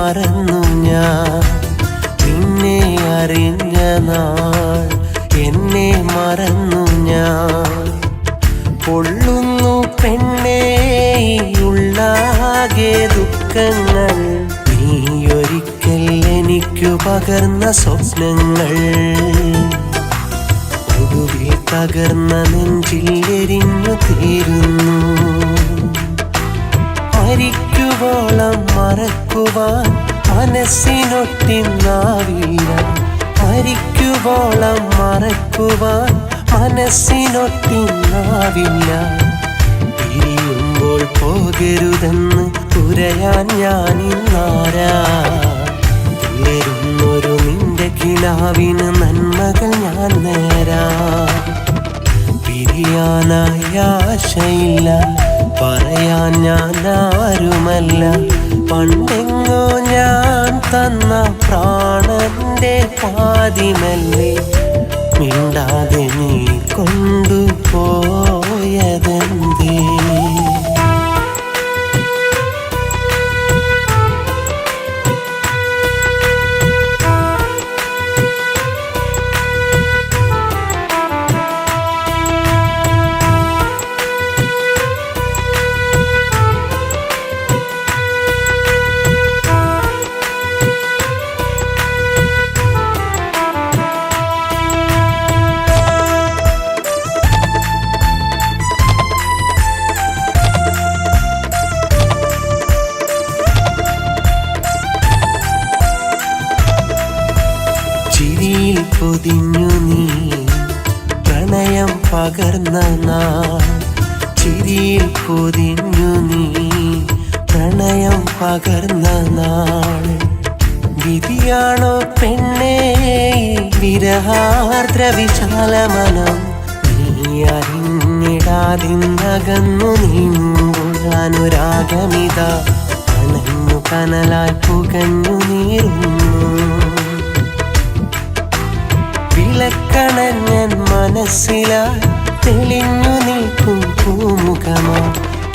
മറന്നു ഞാൻ നിന്നെ അറിഞ്ഞ നാൾ എന്നെ മറന്നു ഞാൻ പൊള്ളുന്നു പെണ്ണേ ഉള്ളാകെ ദുഃഖങ്ങൾ നീയൊരിക്കൽ എനിക്കു പകർന്ന സ്വപ്നങ്ങൾ ഒടുവിൽ തകർന്ന നെഞ്ചിൽ എരിഞ്ഞു തീരുന്നു മരിക്കുവോളം മറക്കുവാൻ മനസ്സിനൊട്ടിന്നാവില്ല മരിക്കുവോളം മറക്കുവാൻ മനസ്സിനൊട്ടിന്നാവില്ല പിരിയുമ്പോൾ പോകരുതെന്ന് തുരയാൻ ഞാനിന്നാരാ ഉയരുന്നൊരു നിന്റെ കിനാവിന് നന്മകൾ ഞാൻ നേരാ പിരിയാനായി ആശയില്ല പറയാൻ ഞാൻ ആരുമല്ല പണ്ടെങ്ങോ ഞാൻ തന്ന പ്രാണന്റെ പാതിമല്ലേ മിണ്ടാതെ നീ കൊണ്ടുപോയതെന്തേ ചിരിയിൽ പൊതിഞ്ഞു നീ പ്രണയം പകർന്ന നാൾ ചിരിയിൽ പൊതിഞ്ഞു നീ പ്രണയം പകർന്ന നാൾ വിധിയാണോ പെണ്ണേ വിരഹാർദ്ര വിശാലമനം നീ അറിഞ്ഞിടാതിന്നകന്നു നീങ്ങുമ്പോൾ അനുരാഗമിത അണഞ്ഞു കനലായി പുകഞ്ഞു നീറുന്നു വിളക്കണഞ്ഞൻ മനസ്സിലായി തെളിഞ്ഞു നിൽക്കും പൂമുഖമാ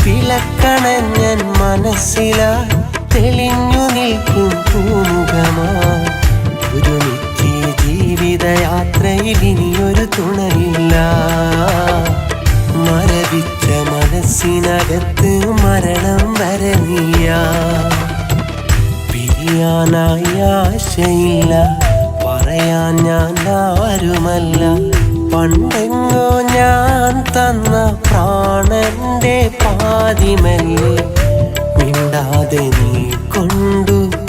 വിളക്കണഞ്ഞൻ മനസ്സിലായി തെളിഞ്ഞു നിൽക്കും പൂമുഖമാ ഒരു നിത്യ ജീവിതയാത്രയിൽ ഇനിയൊരു തുണയില്ല മരവിച്ച മനസ്സിനകത്ത് മരണം വരെ നീയാ പിരിയാനായി ആശയില്ല പറയാൻ ഞാൻ ആരുമല്ല പണ്ടെങ്ങോ ഞാൻ തന്ന പ്രാണന്റെ പാതിമല്ലേ മിണ്ടാതെ നീ കൊണ്ടുപോയതെന്തേ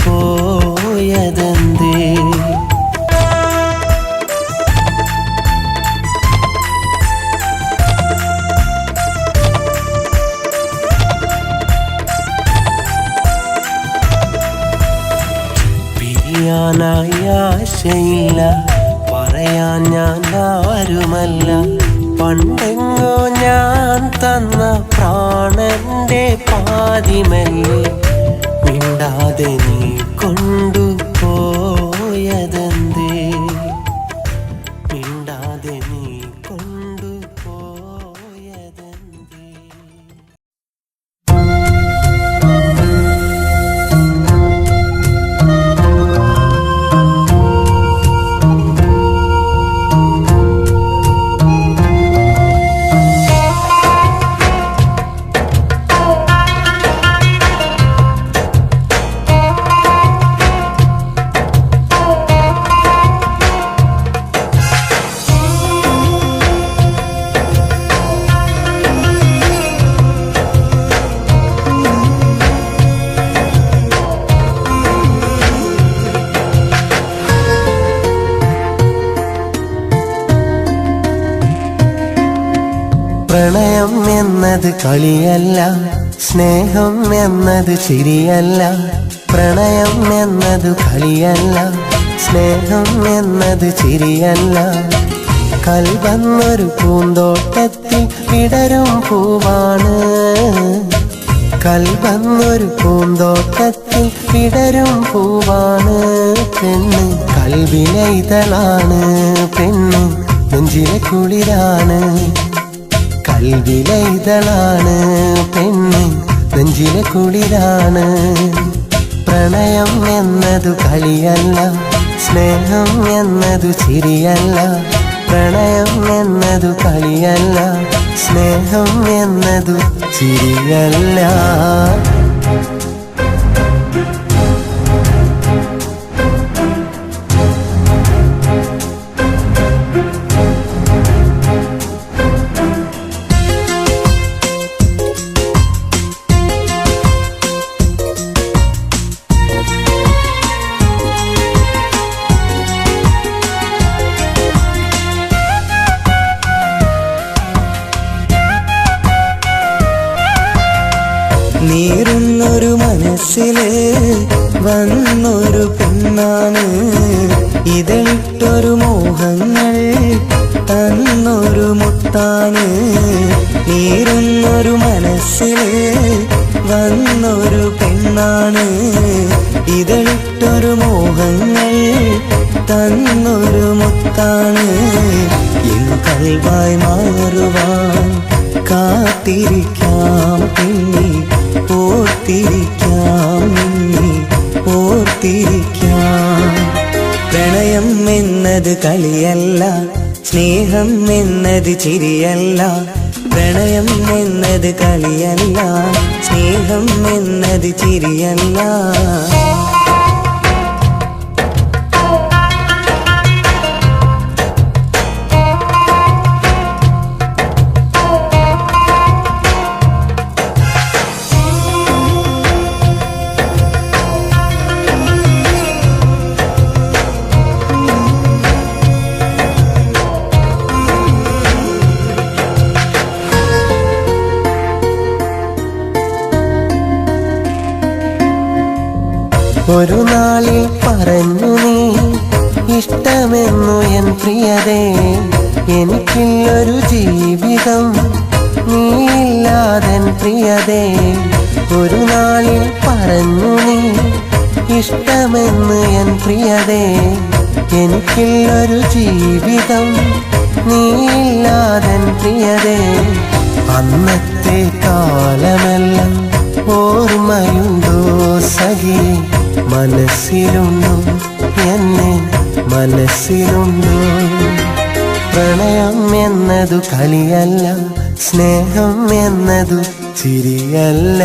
പിരിയാനായി ആശയില്ല പറയാൻ ഞാൻ ആരുമല്ല പണ്ടെങ്ങോ ഞാൻ തന്ന പ്രാണന്റെ പാതിമല്ലേ മിണ്ടാതെ നീ കൊണ്ടുപോയതെന്തേ മിണ്ടാതെ നീ കൊണ്ടുപോയതെന്തേ പ്രണയം എന്നത് കളിയല്ല സ്നേഹം എന്നത് ചിരിയല്ല പ്രണയം എന്നത് കളിയല്ല സ്നേഹം എന്നത് ചിരിയല്ല കൽബന്നൊരു പൂന്തോട്ടത്തിൽ വിടരും പൂവാണ് കൽബന്നൊരു പൂന്തോട്ടത്തിൽ വിടരും പൂവാണ് പെണ്ണ് കൽവിലെ ഇതളാണ് പെണ്ണ് നെഞ്ചിലെ കുളിരാണ് കൽവിലെ ഇതളാണ് പെണ്ണ് നെഞ്ചിലെ കുളിരാണ് പ്രണയം എന്നതു കളിയല്ല, സ്നേഹം എന്നതു ചിരിയല്ല. പ്രണയം എന്നതു കളിയല്ല, സ്നേഹം എന്നതു ചിരിയല്ല. നീറുന്നൊരു മനസ്സില് വന്നൊരു പെണ്ണാണ്, ഇതിട്ടൊരു മോഹങ്ങൾ തന്നൊരു മുത്താണ്. നീറുന്നൊരു മനസ്സില് വന്നൊരു പെണ്ണാണ്, ഇതിട്ടൊരു മോഹങ്ങൾ തന്നൊരു മുത്താണ്. എൻ കൽവായി മാറുവാൻ കാത്തിരിക്കാം പെണ്ണി, ഓർത്തിരിക്കാം നിന്നെ ഓർത്തിരിക്കാം. പ്രണയം എന്നത് കളിയല്ല, സ്നേഹം എന്നത് ചിരിയല്ല. പ്രണയം എന്നത് കളിയല്ല, സ്നേഹം എന്നത് ചിരിയല്ല. ഒരു നാളിൽ പറഞ്ഞു നീ ഇഷ്ടമെന്നു എൻ പ്രിയതേ, എനിക്കില്ലൊരു ജീവിതം നീയില്ലാതെൻ പ്രിയതേ. ഒരു നാളിൽ പറഞ്ഞു നീ ഇഷ്ടമെന്ന് എൻ പ്രിയതേ, എനിക്കില്ലൊരു ജീവിതം നീയില്ലാതെൻ പ്രിയതേ. അന്നത്തെ കാലമെല്ലാം ഓർമ്മയുണ്ടോ സഖി, മനസ്സിലുണ്ടോ എന്നെ മനസ്സിലുണ്ടോ. പ്രണയം എന്നതു കളിയല്ല, സ്നേഹം എന്നതു ചിരിയല്ല.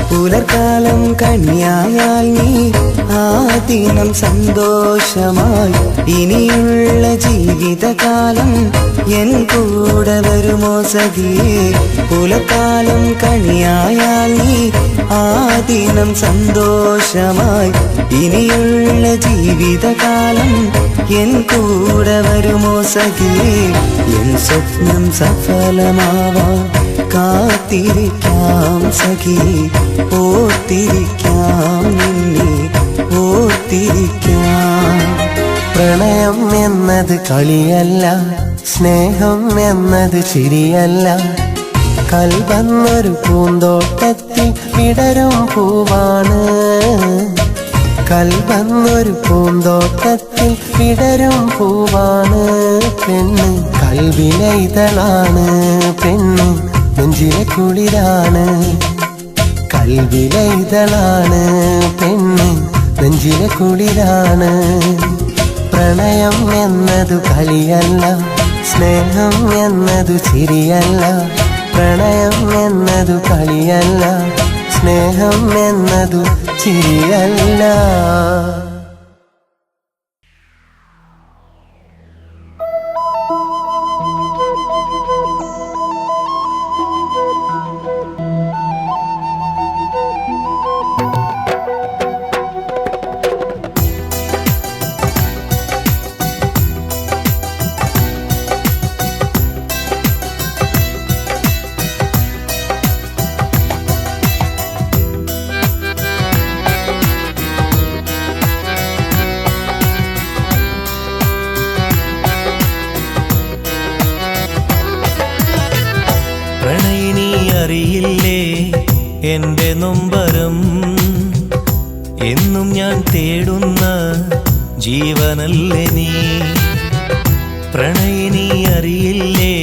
പുലർക്കാലം കന്യായാൽ നീ ആ ദിനം സന്തോഷമായി, ഇനിയുള്ള ജീവിതകാലം എൻ കൂടെ വരുമോ സഖിയേ. പുലർക്കാലം കന്യായാൽ നീ ആ ദിനം സന്തോഷമായി, ഇനിയുള്ള ജീവിതകാലം എൻ കൂടെ വരുമോ സഖിയേ. എൻ സ്വപ്നം സഫലമാവാൻ കാത്തിരിക്കാം സഖി, ഓർത്തിരിക്കാം നിന്നെ ഓർത്തിരിക്കാം. പ്രണയം എന്നത് കളിയല്ല, സ്നേഹം എന്നത് ചിരിയല്ല. കൽവന്നൊരു പൂന്തോട്ടത്തിൽ വിടരും പൂവാണ്, കൽവന്നൊരു പൂന്തോട്ടത്തിൽ വിടരും പൂവാണ്. പെണ്ണ് കൽവിലെ ഇതളാണ്, പെണ്ണ് നെഞ്ചിലെ കുളിരാണ്. കൽവിലെ ഇതളാണ്, പെണ്ണ് നെഞ്ചിലെ കുളിരാണ്. പ്രണയം എന്നതു കളിയല്ല, സ്നേഹം എന്നതു ചിരിയല്ല. പ്രണയം എന്നതു കളിയല്ല, സ്നേഹം എന്നതു ചിരിയല്ല. അറിയില്ലേ എൻ്റെ നൊമ്പരം, എന്നും ഞാൻ തേടുന്ന ജീവനല്ലേ നീ. പ്രണയിനി അറിയില്ലേ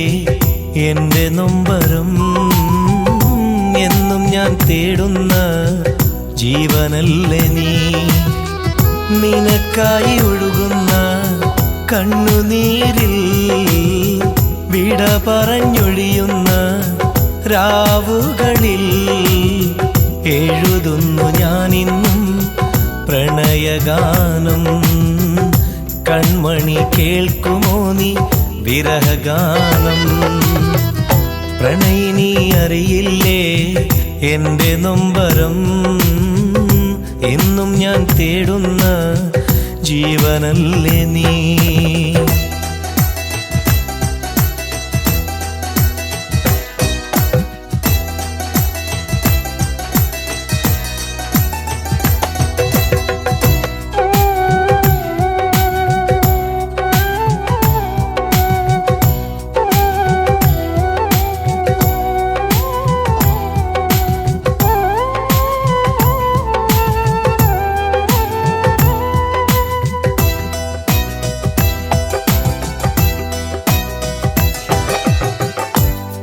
എൻ്റെ നൊമ്പരം, എന്നും ഞാൻ തേടുന്ന ജീവനല്ലേ നീ. നിനക്കായി ഒഴുകുന്ന കണ്ണുനീരിൽ വിട പറഞ്ഞൊഴിയുന്ന രാവുകളിൽ എഴുതുന്നു ഞാനിന്നും പ്രണയഗാനം. കൺമണി കേൾക്കുമോ നീ വിരഹഗാനം. പ്രണയിനി അറിയില്ലേ എൻ്റെ നൊമ്പരം, എന്നും ഞാൻ തേടുന്ന ജീവനല്ലേ നീ.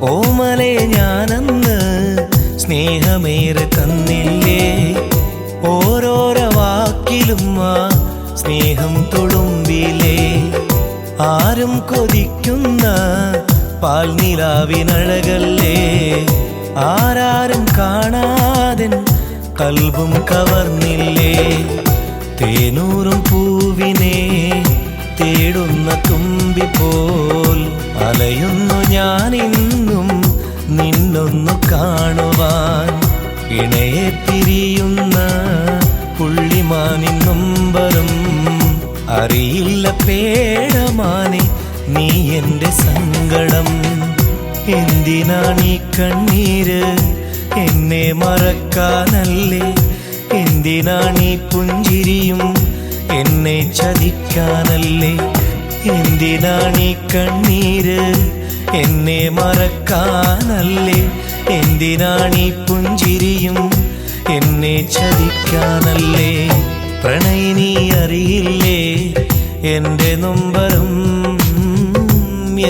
ഓമലെ ഞാനന്ന് സ്നേഹമേറെ തന്നില്ലേ, ഓരോരോ വാക്കിലും ആ സ്നേഹം തുളുമ്പിലേ. ആരും കൊതിക്കുന്ന പാൽനിലാവിനഴകല്ലേ, ആരാരും കാണാതെ കൽബും കവർന്നില്ലേ. തേനൂറും പൂവിനെ തേടുന്ന തുമ്പിപ്പോൾ അലയുന്നു ഞാനിന്നും നിന്നൊന്നു കാണുവാൻ. ഇണയെ പിരിയുന്ന പുള്ളിമാനിൻ നൊമ്പരം അറിയില്ല പേടമാനെ നീ എൻ്റെ സങ്കടം. എന്തിനാണീ കണ്ണീര് എന്നെ മറക്കാനല്ലേ, എന്തിനാണീ പുഞ്ചിരിയും എന്നെ ചതിക്കാനല്ലേ. എന്തിനാണീ കണ്ണീര് എന്നെ മറക്കാനല്ലേ, എന്തിനാണീ പുഞ്ചിരിയും എന്നെ ചതിക്കാനല്ലേ. പ്രണയിനി അറിയില്ലേ എൻ്റെ നൊമ്പരം,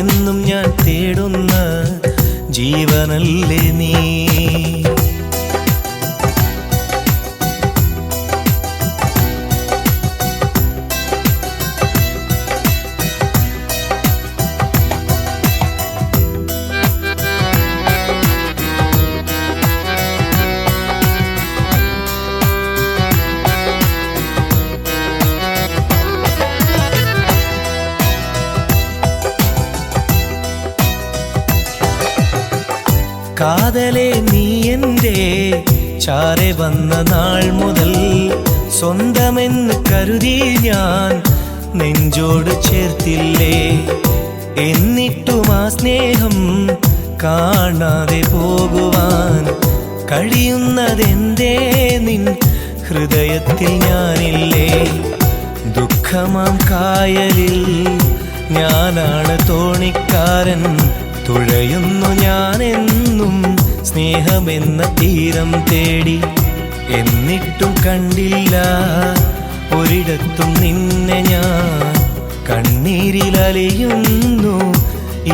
എന്നും ഞാൻ തേടുന്ന ജീവനല്ലേ നീ. കാതലേ നീ എൻ്റെ ചാരെ വന്ന നാൾ മുതൽ സ്വന്തമെന്ന് കരുതി ഞാൻ നെഞ്ചോട് ചേർത്തില്ലേ. എന്നിട്ടും ആ സ്നേഹം കാണാതെ പോകുവാൻ കഴിയുന്നതെന്തേ നിൻ ഹൃദയത്തിൽ ഞാനില്ലേ. ദുഃഖമാം കായലിൽ ഞാനാണ് തോണിക്കാരൻ, തുഴയുന്നു ഞാനെന്നും സ്നേഹമെന്ന തീരം തേടി. എന്നിട്ടും കണ്ടില്ല ഒരിടത്തും നിന്നെ ഞാൻ, കണ്ണീരിലലിയുന്നു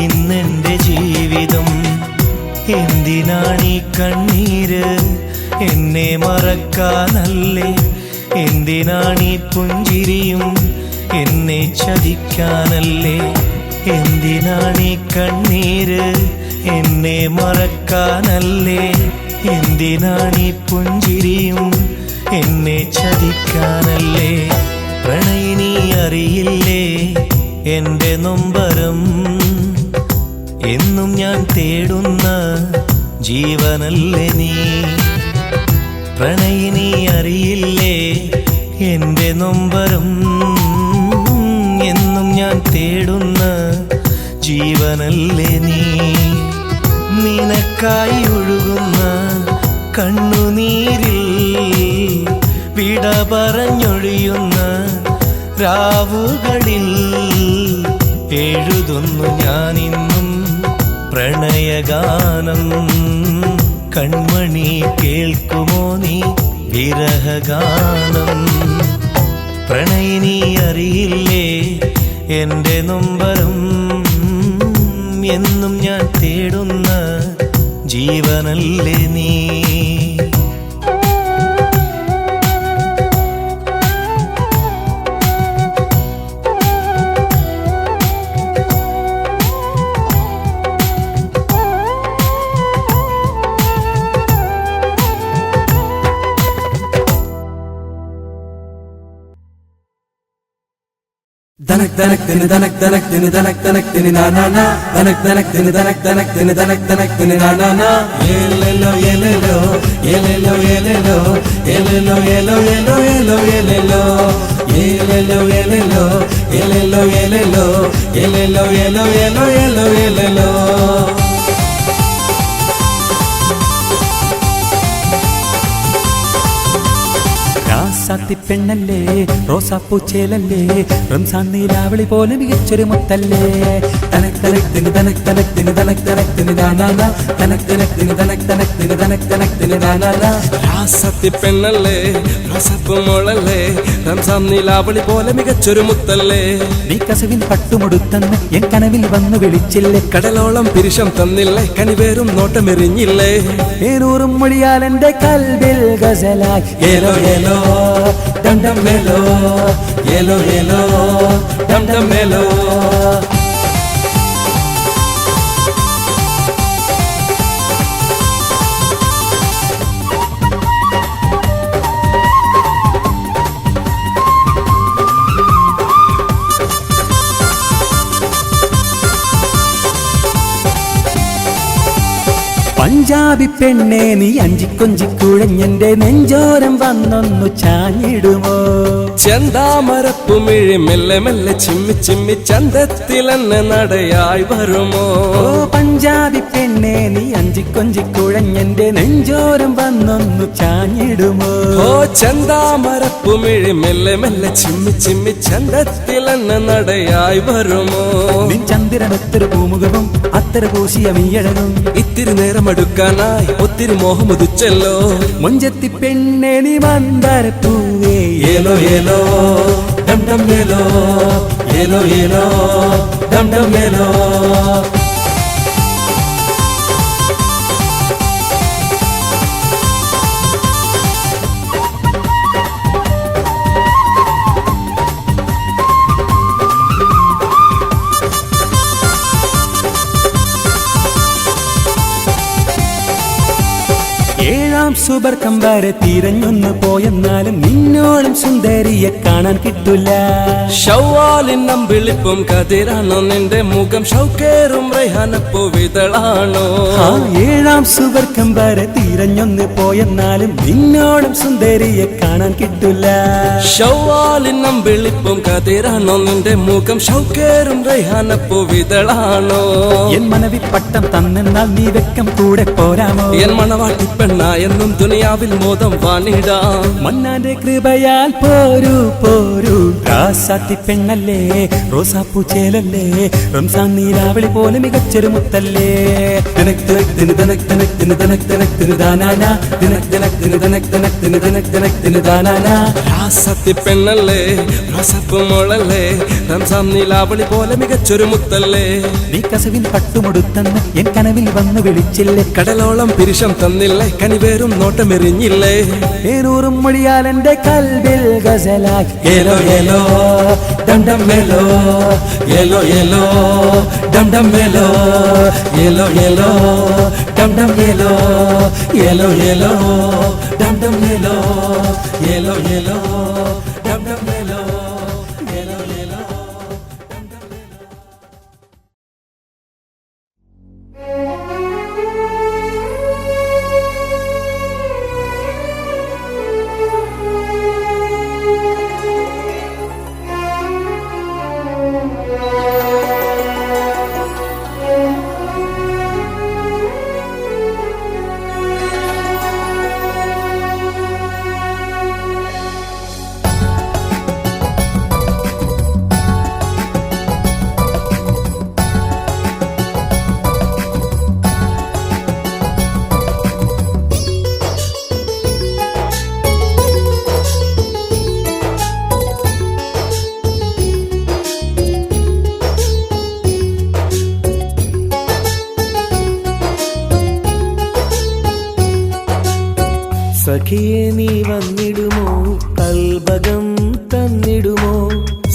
ഇന്നെൻ്റെ ജീവിതം. എന്തിനാണീ കണ്ണീര് എന്നെ മറക്കാനല്ലേ, എന്തിനാണീ പുഞ്ചിരിയും എന്നെ ചതിക്കാനല്ലേ. എന്തിനാണീ കണ്ണീര് എന്നെ മറക്കാനല്ലേ, എന്തിനാണീ പുഞ്ചിരിയും എന്നെ ചതിക്കാനല്ലേ. പ്രണയിനി അറിയില്ലേ എൻ്റെ നൊമ്പരം, എന്നും ഞാൻ തേടുന്ന ജീവനല്ലേ നീ. പ്രണയിനി അറിയില്ലേ എൻ്റെ നൊമ്പരം, എന്നും ഞാൻ തേടുന്ന ജീവനല്ലേ നീ. നിനക്കായി ഒഴുകുന്ന കണ്ണുനീരിൽ വിട പറഞ്ഞൊഴിയുന്ന രാവുകളിൽ എഴുതുന്നു ഞാനിന്നും പ്രണയഗാനം. കൺമണി കേൾക്കുമോ നീ വിരഹഗാനം? പ്രണയിനി അറിയില്ലേ എൻ്റെ നൊമ്പരം? എന്നും ഞാൻ തേടുന്ന ജീവനല്ലേ നീ? Danak danak dini danak danak dini danak danak dini na na na danak danak dini danak danak dini danak danak dini na na na yelelo yelelo yelelo yelelo yelelo yelelo yelelo yelelo yelelo yelelo yelelo yelelo yelelo yelelo yelelo yelelo രാസാത്തി പെണ്ണല്ലേ റോസാപ്പൂ ചേലല്ലേ റംസാൻ നീലാവളി പോലെ മികച്ചൊരു മുത്തല്ലേ തനക് തനക് തിന് തനക് തനക് തിന് തനക് തനക് തിന് നാനാന തനക് തനക് തിന് തനക് തനക് തിന് തനക് തനക് തിന് നാനാന രാസാത്തി പെണ്ണല്ലേ റോസാപ്പൂ മോളല്ലേ റംസാൻ നീലാവളി പോലെ മികച്ചൊരു മുത്തല്ലേ നീ കസവിൻ പട്ടുമുടുത്തെന്ന് എൻ കനവിൽ വന്നു വിളിച്ചില്ലേ കടലോളം പിരിശം തന്നില്ലേ കനിവേറും നോട്ടമെറിഞ്ഞില്ലേ ഏനൂറും മൊഴിയാൽ എന്റെ കൽബിൽ ഗസലായി ഏലോ ഏലോ ഡം ഡം മേലോ ഏലോ ഏലോ ഡം ഡം മേലോ പഞ്ചാബി പെണ്ണെ നീ അഞ്ചിക്കൊഞ്ചിക്കുഴഞ്ഞെന്റെ നെഞ്ചോരം വന്നൊന്നു ചാഞ്ഞിടുമോ ചെന്താമരപ്പുമിഴി മെല്ലെ മെല്ലെ ചിമ്മി ചിമ്മി ചന്തത്തിലെന്നെ നടയായി വരുമോ ഓ പഞ്ചാബി പെണ്ണെ നീ അഞ്ചിക്കൊഞ്ചിക്കുഴഞ്ഞെന്റെ നെഞ്ചോരം വന്നൊന്നു ചാഞ്ഞിടുമോ ഓ ചെന്താമരപ്പുമിഴി മെല്ലെ മെല്ലെ ചിമ്മി ചിമ്മി ചന്തത്തിലെന്നെ നടയായി വരുമോ നിൻ ചന്ദ്രനൊത്തൊരു പൂമുഖവും അത്തര പൂശിയ മീയഴകും ഇത്തിരി നേരം എടുക്കാനായി ഒത്തിരി മോഹമുദിച്ചല്ലോ മൊഞ്ചത്തി പെണ്ണെ നീ മന്ദാരപ്പൂവേ ഏലോ ഏലോ ഡം ഡം മേലോ ഏലോ ഏലോ ഡം ഡം മേലോ സുബർ കമ്പാരെ തിരഞ്ഞൊന്നു പോയെന്നാലും നിന്നോളം സുന്ദരിയെ കാണാൻ കിട്ടൂല ഷവ്വാലിൻ നമ്പിളിപ്പും കതിരാണോ നിന്റെ മുഖം ഷൗക്കേറും റൈഹാനപ്പൂ വിതളാണോ ഏഴാം സുബർ കമ്പാരെ തിരഞ്ഞൊന്നു പോയെന്നാലും നിന്നോളം സുന്ദരിയെ കാണാൻ കിട്ടൂല ഷവ്വാലിൻ നമ്പിളിപ്പും കതിരാണോ നിന്റെ മുഖം ഷൗക്കേറും റൈഹാനപ്പൂ വിതളാണോ എൻ മനവി പട്ടം തന്നെന്നാൽ നീ വെക്കം കൂടെ പോരാമോ എൻ മണവാട്ടി പെണ്ണായ എന്നും ദുനിയാവിൽ മോദം വാണിടാം മന്നാന്റെ കൃപയാൽ പോരൂ പോരൂ രാസാത്തി പെണ്ണല്ലേ റോസാപ്പൂ ചേലല്ലേ റംസാൻ നീലാവളി പോലെ മികച്ചൊരു മുത്തല്ലേ ദിനക് ദിനക് ദിന് ദിനക് ദിനക് ദിന് ദിനക് ദിനക് ദിന് ദാനാന ദിനക് ദിനക് ദിന് ദിനക് ദിനക് ദിന് ദിനക് ദിനക് ദിന് ദാനാന രാസാത്തി പെണ്ണല്ലേ റോസാപ്പൂ മോളല്ലേ റംസാൻ നീലാവളി പോലെ മികച്ചൊരു മുത്തല്ലേ നീ കസവിൻ പട്ടുമുടുത്തെന്ന് എൻ കനവിൽ വന്നു വിളിച്ചില്ലേ കടലോളം പിരിശം തന്നില്ലേ കനിവേറും നോട്ടമെറിഞ്ഞില്ലേ ഏനൂറും മൊഴിയാൽ എന്റെ കൽബിൽ ഗസലായി ഏലോ ഏലോ ഡം ഡം മേലോ ഏലോ ഏലോ ഡം ഡം മേലോ ഏലോ ഏലോ ഡം ഡം മേലോ ഏലോ ഏലോ ഡം ഡം മേലോ ഏലോ ഏലോ ഡം ഡം മേലോ ഏലോ ഏലോ ഡം ഡം മേലോ സഖിയെ നീ വന്നിടുമോ കൽബകം തന്നിടുമോ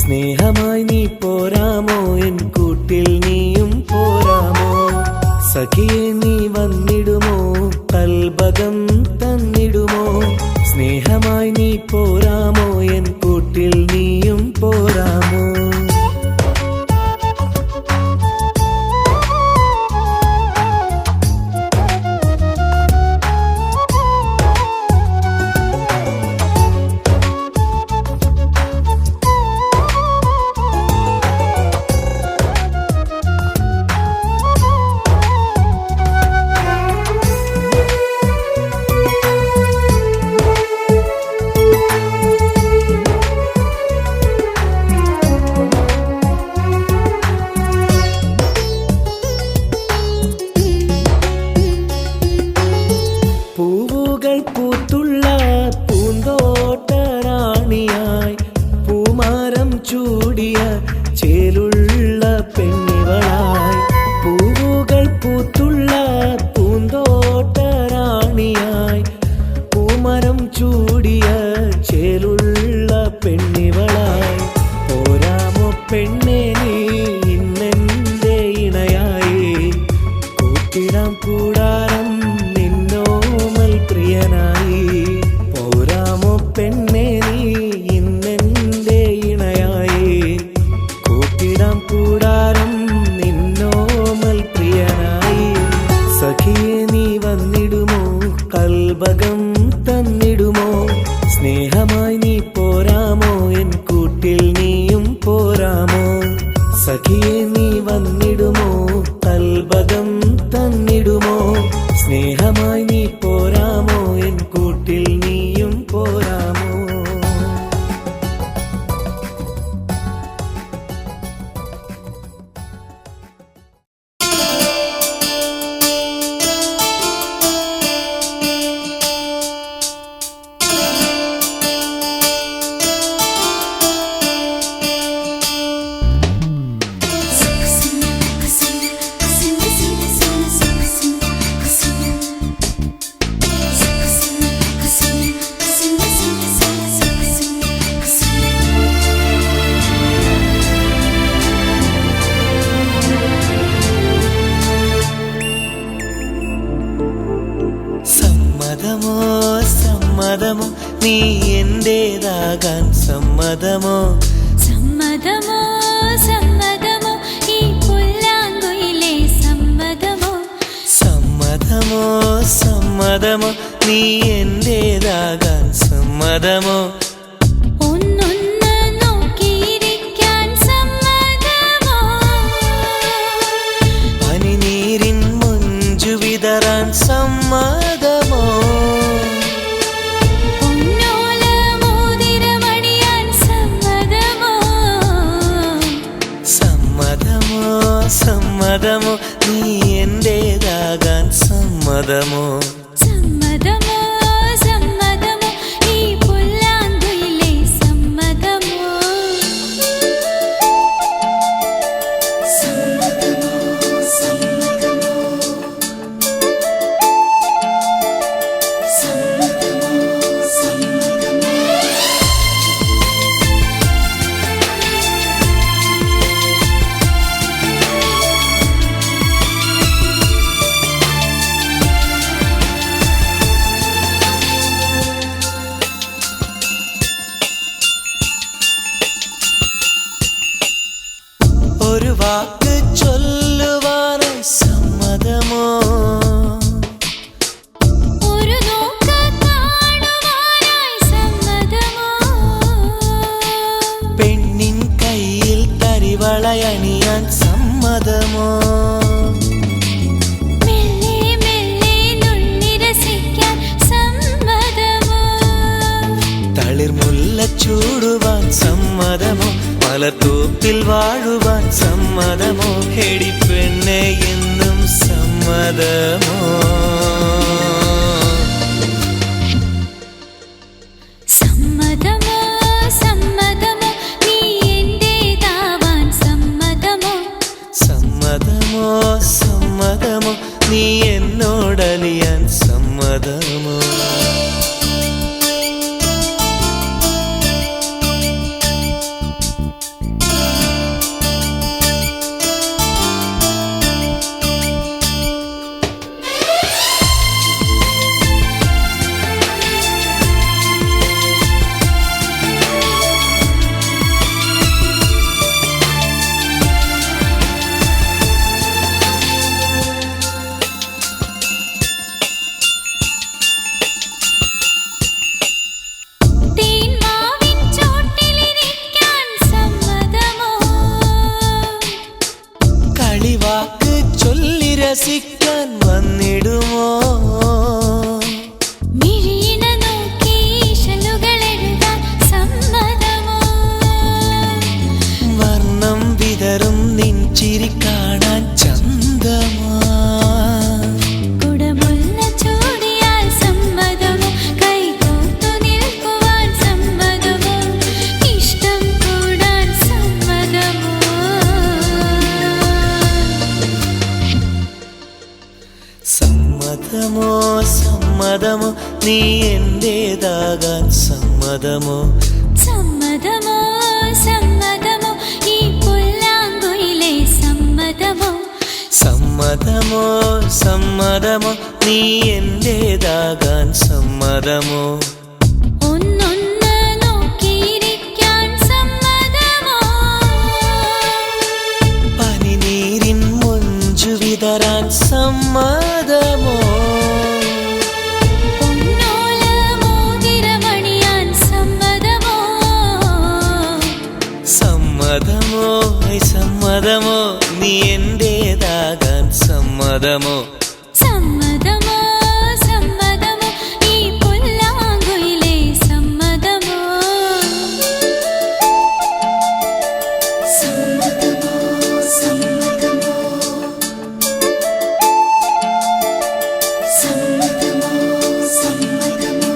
സ്നേഹമായി നീ പോരാമോ എൻ കൂട്ടിൽ നീയും പോരാമോ സഖിയെ നീ വന്നിടുമോ കൽബകം തന്നിടുമോ സ്നേഹമായി നീ പോരാമോ എൻ കൂട്ടിൽ നീയും പോരാമോ പൂത്തുള്ള പൂന്തോട്ടറാണിയായി പൂമാരം ചൂടിയ ചേലുള്ള പെണ്ണിവളായി പൂവുകൾ പൂത്തുള്ള പൂന്തോട്ടറാണിയായി പൂമരം ചൂടിയ ചേലുള്ള പെണ്ണിവളായി പോരാമോ പെണ്ണെ നീ ഇന്നെന്റെ ഇണയായി കൂട്ടിടാം കൂടാരം പ്രിയനായി പോരാമോ പെണ്ണെ നീ ഇന്നെന്റെ ഇണയായി കൂട്ടിടാം കൂടാരം നിന്നോമൽ പ്രിയനായി സഖിയെ നീ വന്നിടുമോ കൽബകം തന്നിടുമോ സ്നേഹമായി നീ പോരാമോ എൻ കൂട്ടിൽ നീയും പോരാമോ സഖിയെ നീ വന്നിടുമോ കൽബകം തന്നിടുമോ സ്നേഹമായി നീ പോരാമോ എൻ കൂട്ടിൽ നീയും പോരാമോ സമ്മതമോ നീ എന്റേതാകാൻ സമ്മതമോ സമ്മതമോ സമ്മതമോ ഈ പുല്ലാങ്കുയിലെ സമ്മതമോ സമ്മതമോ സമ്മതമോ നീ എന്റേതാകാൻ സമ്മതമോ ഒന്നൊന്ന് നോക്കിയിരിക്കാൻ സമ്മതമോ പനിനീരിൻ മുഞ്ചു വിതറാൻ സമ്മതമോ സമ്മതമോ നീ എന്റേതാകാൻ സമ്മതമോ സമ്മതമോ സമ്മതമോ ഈ പുല്ലാങ്കുയിലെ സമ്മതമോ സമ്മതമോ സമ്മതമോ സമ്മതമോ സമ്മതമോ ഒരു വാക്ക് ചൊല്ലുവാനായി സമ്മതമോ ഒരു നോക്ക് കാണുവാനായി സമ്മതമോ പെണ്ണിൻ കയ്യിൽ തരിവളയണിയാൻ സമ്മതമോ മെല്ലെ മെല്ലെ നുള്ളി രസിക്കാൻ സമ്മതമോ തളിർമുല്ല ചൂടുവാൻ സമ്മതമോ മലത്തൂപ്പിൽ വാഴുവാൻ സമ്മതമോ ഹെടി പെണ്ണെ എന്നും സമ്മതമോ സമ്മതമോ സമ്മതമോ നീ എന്റേതാവാൻ സമ്മതമോ സമ്മതമോ സമ്മതമോ നീ എന്നോടലിയാൻ സമ്മതമോ സമ്മതമോ നീ എന്റേതാകാൻ സമ്മതമോ സമ്മതമോ സമ്മതമോ ഈ പുല്ലാങ്കുയിലെ സമ്മതമോ സമ്മതമോ സമ്മതമോ നീ എന്റേതാകാൻ സമ്മതമോ ഒന്നൊന്ന് നോക്കിയിരിക്കാൻ സമ്മതമോ പനിനീരിൻ മൊഞ്ചു വിതറാൻ സമ്മതമോ പൊന്നോല മോതിരമണിയാൻ സമ്മതമോ സമ്മതമോ സമ്മതമോ നീ എന്റേതാകാൻ സമ്മതമോ സമ്മതമോ സമ്മതമോ ഈ പുല്ലാങ്കുയിലെ സമ്മതമോ സമ്മതമോ സമ്മതമോ സമ്മതമോ സമ്മതമോ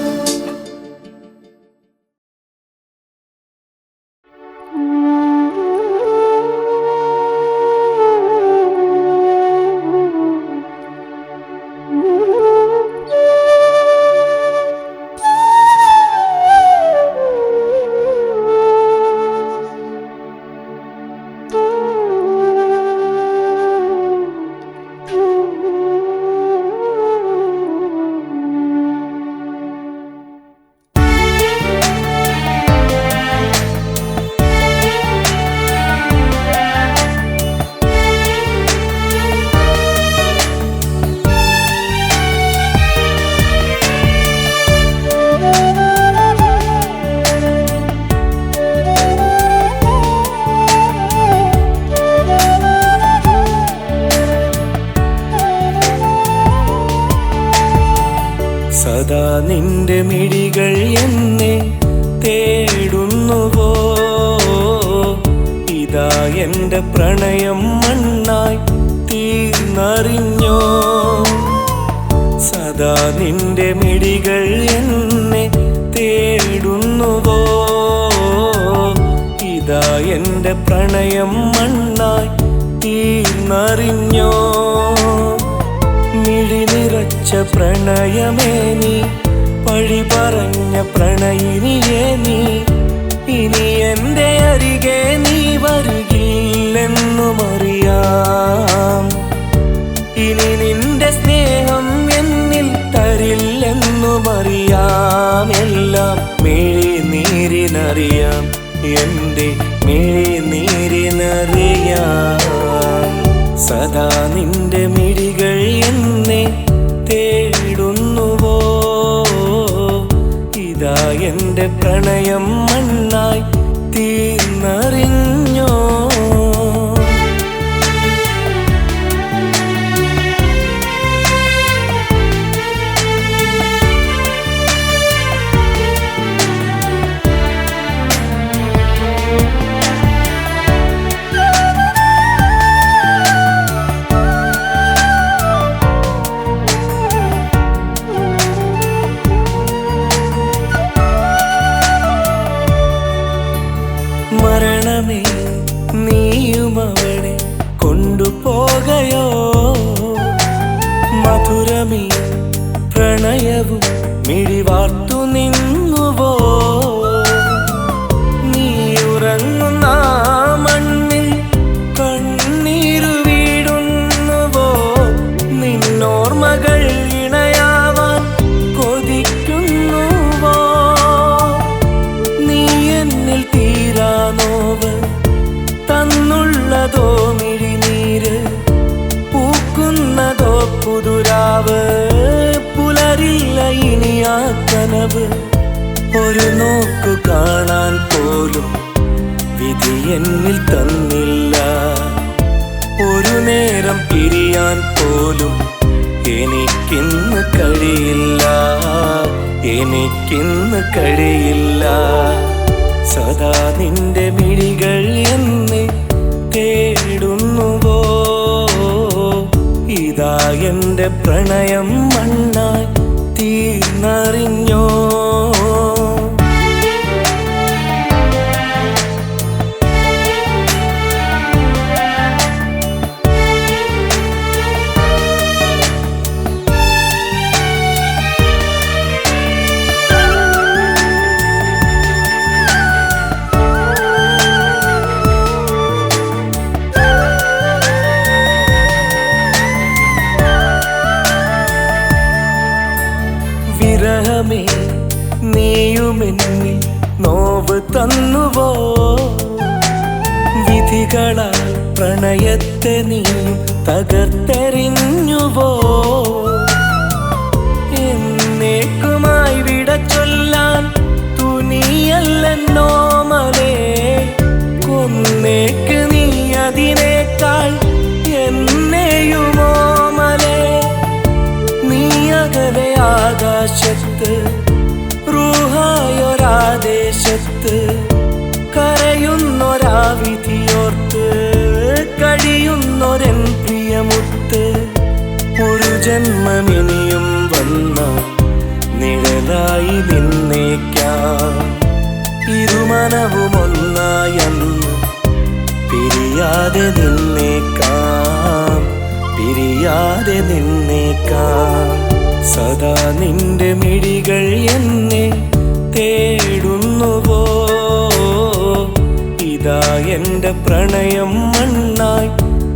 സദാ നിന്റെ മിഴികൾ എന്നെ തേടുന്നുവോ ഇതാ എന്റെ പ്രണയം മണ്ണായി തീർന്നറിഞ്ഞോ സദാ നിന്റെ മിഴികൾ എന്നെ തേടുന്നുവോ ഇതാ എന്റെ പ്രണയം മണ്ണായി തീർന്നറിഞ്ഞോ മിഴി നിറച്ച പ്രണയമേ നീ പഴി പറഞ്ഞ പ്രണയിനിയേ നീ ഇനി എൻ്റെ അരികെ നീ വരുകില്ലെന്നുമറിയാം ഇനി നിന്റെ സ്നേഹം എന്നിൽ തരില്ലെന്നുമറിയാം എല്ലാം മിഴിനീരിനറിയാം എൻ്റെ മിഴിനീരിനറിയാം സദാ നിന്റെ മിഴികൾ എന്നെ തേടുന്നുവോ ഇതാ എന്റെ പ്രണയം മണ്ണായി തീർന്നറിഞ്ഞോ മരണമേ നീയും അവളെ കൊണ്ടുപോകയോ മധുരമേ പ്രണയവും മിഴിവാർത്തു നിന്നുവോ നീ ഉറങ്ങുന്ന മണ്ണിൽ കണ്ണീരു വീടുന്നുവോ നിന്നോർമകൾ ഇണയാവാൻ കൊതിക്കുന്നുവോ നീ എന്നിൽ തീരാനോവ് തന്നുള്ളതോ മിഴിനീര് പൂക്കുന്നതോ പുതുരാവ് പുലരില്ല ഇനി ആ കനവ് ഒരു നോക്കു കാണാൻ പോലും വിധി എന്നിൽ തന്നില്ല ഒരു നേരം പിരിയാൻ പോലും എനിക്കിന്ന് കഴിയില്ല എനിക്കിന്ന് കഴിയില്ല സദാ നിന്റെ മിഴികൾ എന്നെ തേടുന്നുവോ ഇതാ എന്റെ പ്രണയം മണ്ണായി തീർന്നറിഞ്ഞോ മിഴികളാൽ പ്രണയത്തെ നീ തകർത്തെറിഞ്ഞുവോ എന്നേക്കുമായി വിട ചൊല്ലാൻ തുനിയല്ലെന്നോ മലേ കൊന്നേക്ക് നീ അതിനേക്കാൾ എന്നെയുമോ മലേ നീ അകലെ ആകാശത്ത് റൂഹായൊരാദേശത്ത് കരയുന്നൊരാ വിധിയോർത്ത് കഴിയുന്നൊരൻ പ്രിയമുത്ത് ഒരു ജന്മമിനിയും വന്ന നിഴലായി നിന്നേക്കാം ഇരുമനവും ഒന്നായെന്ന് പിരിയാതെ നിന്നേക്കാം പിരിയാതെ നിന്നേക്കാം സദാ നിന്റെ മിഴികൾ എന്നെ തേടുന്നുവോ ഇതാ എന്റെ പ്രണയം മണ്ണായി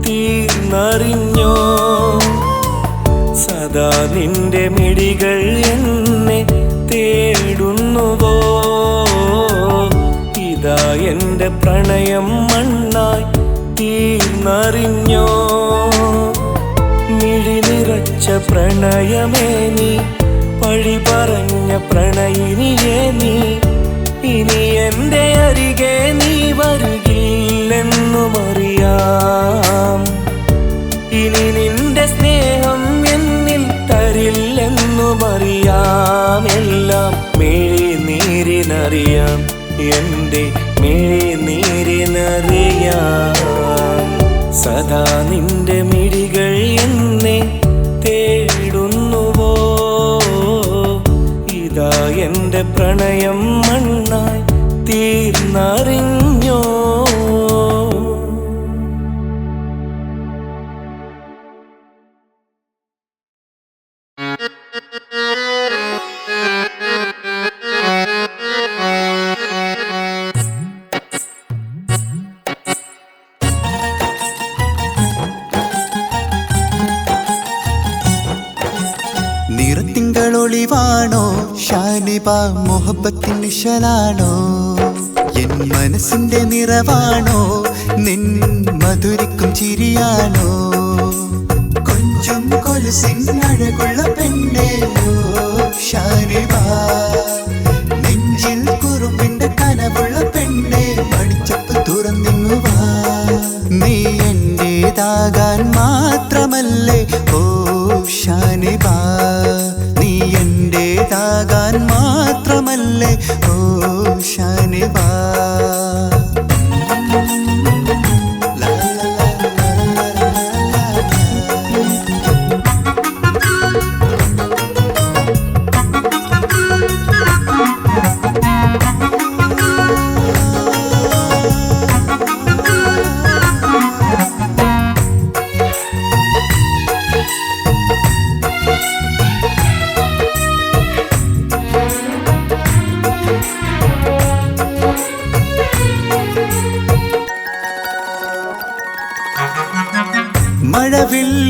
തീർന്നറിഞ്ഞോ സദാ നിന്റെ മിഴികൾ എന്നെ തേടുന്നുവോ ഇതാ എന്റെ പ്രണയം മണ്ണായി തീർന്നറിഞ്ഞോ മിഴി നിറച്ച പ്രണയമേ നീ പഴി പറഞ്ഞ പ്രണയിനിയേ നീ ഇനി എന്റെ അരികെ നീ വരുകില്ലെന്നുമറിയാം ഇനി നിന്റെ സ്നേഹം എന്നിൽ തരില്ലെന്നുമറിയാം എല്ലാം മിഴിനീരിനറിയാം എന്റെ മിഴിനീരിനറിയാം സദാ നിന്റെ മിഴികൾ എന്നെ തേടുന്നുവോ ഇതാ എന്റെ പ്രണയം മണ്ണായി തീർന്നറിഞ്ഞോ നിറത്തിങ്കളൊളിവാണോ ഷാനിബ മുഹബത്തിൻ നിശലാണോ എൻ മനസ്സിന്റെ നിറവാണോ നിൻ മധുരിക്കും ചിരിയാണോ കൊഞ്ചും കൊലുസിൻ അഴകുള്ള പെണ്ണേ ഷാനിബ നെഞ്ചിൽ കുറുമ്പിന്റെ കനവുള്ള പെണ്ണേ പഠിച്ചപ്പ് തുറന്നിങ്ങുവാ നീ എന്റേതാകാൻ മാത്രമല്ലേ ഓ ഷാനിബ നീ എന്റേതാകാൻ മാത്രമല്ലേ ഓ ഷാനിബ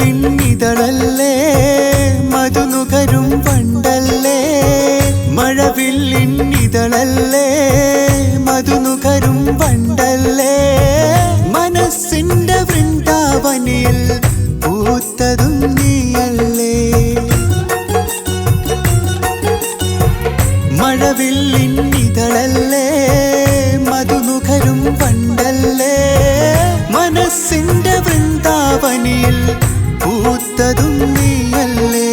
മഴവില്ലിന്നിതളല്ലേ മധുനുകരും വണ്ടല്ലേ മഴവില്ലിന്നിതളല്ലേ മധുനുകരും വണ്ടല്ലേ മനസ്സിന്റെ വൃന്ദാവനിൽ പൂത്തതും നീയല്ലേ മഴവില്ലിന്നിതളല്ലേ മധുനുകരും വണ്ടല്ലേ മനസ്സിന്റെ വൃന്ദാവനിൽ പൂത്തതും നീയല്ലേ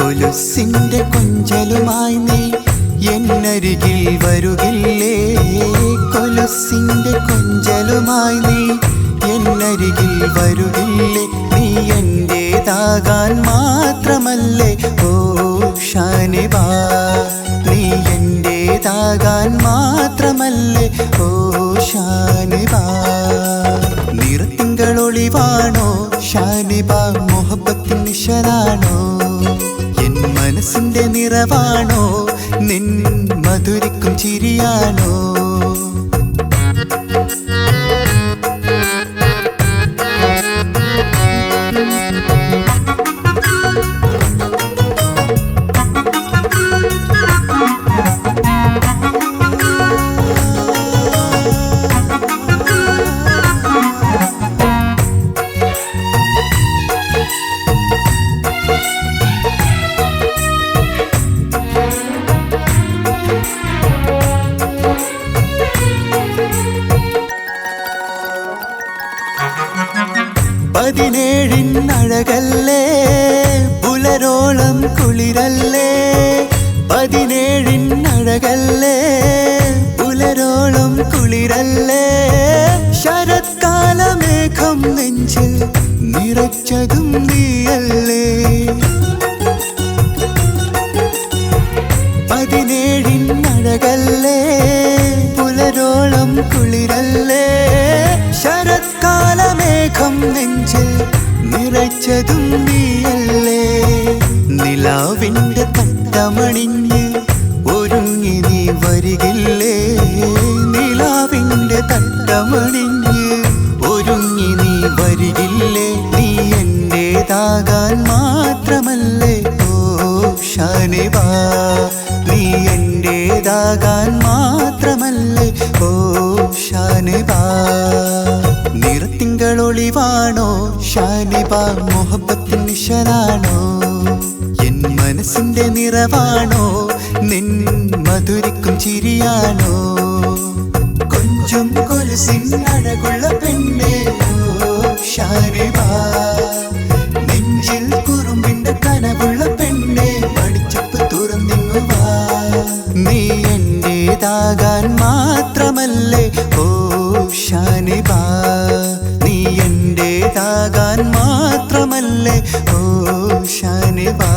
കൊലുസിന്റെ കൊഞ്ചലുമായി നീ എന്നരികിൽ വരുകില്ലേ കൊലുസിന്റെ കൊഞ്ചലുമായി നീ എന്നരികിൽ വരുകില്ലേ നീ എന്റേതാകാൻ മാത്രമല്ലേ ഓ ഷാനിബ നീ എന്റേതാകാൻ മാത്രമല്ലേ ഓ ഷാനിബ നിറത്തിങ്കളൊളിവാണോ ഷാനിബ മുഹബത്തിൻ നിശലാണോ എൻ മനസ്സിന്റെ നിറവാണോ നിൻ മധുരിക്കും ചിരിയാണോ പതിനേഴിനഴകല്ലേ പുലരോളം കുളിരല്ലേ 17 പുലരോളം കുളിരല്ലേ ശരത്കാലമേഘം നെഞ്ചിൽ നിറച്ചതും നീയല്ലേ 17 പുലരോളം കുളിരല്ലേ ശരത്കാലമേഘം നെഞ്ചിൽ നിറച്ചതും നീയല്ലേ നിലാവിന്റെ തട്ടമണിഞ്ഞ് ഒരുങ്ങി നീ വരികില്ലേ നിലാവിന്റെ തട്ടമണിഞ്ഞ് ഒരുങ്ങി നീ വരികില്ലേ നീ എന്റേതാകാൻ മാത്രമല്ലേ ഓ ഷാനിബാ നീ എന്റേതാകാൻ മാത്രമല്ലേ ഓ ഷാനിബാ നിറത്തിങ്കളൊളിവാണോ ഷാനിബാ മുഹബത്തിൻ നിശലാണോ എൻ മനസ്സിന്റെ നിറവാണോ നിൻ മധുരിക്കും ചിരിയാണോ കൊഞ്ചും കൊലുസിൻ അഴകുള്ള പെണ്ണേ ഓ ഷാനിബാ നെഞ്ചിൽ കുറുമ്പിന്റെ കനവുള്ള പെണ്ണേ പഠിച്ചപ്പ് തുറന്നിങ്ങുവാ നീ എന്റേതാകാൻ മാത്രമല്ലേ ഓ ഷാനിബാ നീ എന്റേതാകാൻ മാത്രമല്ലേ ഓ ഷാനിബാ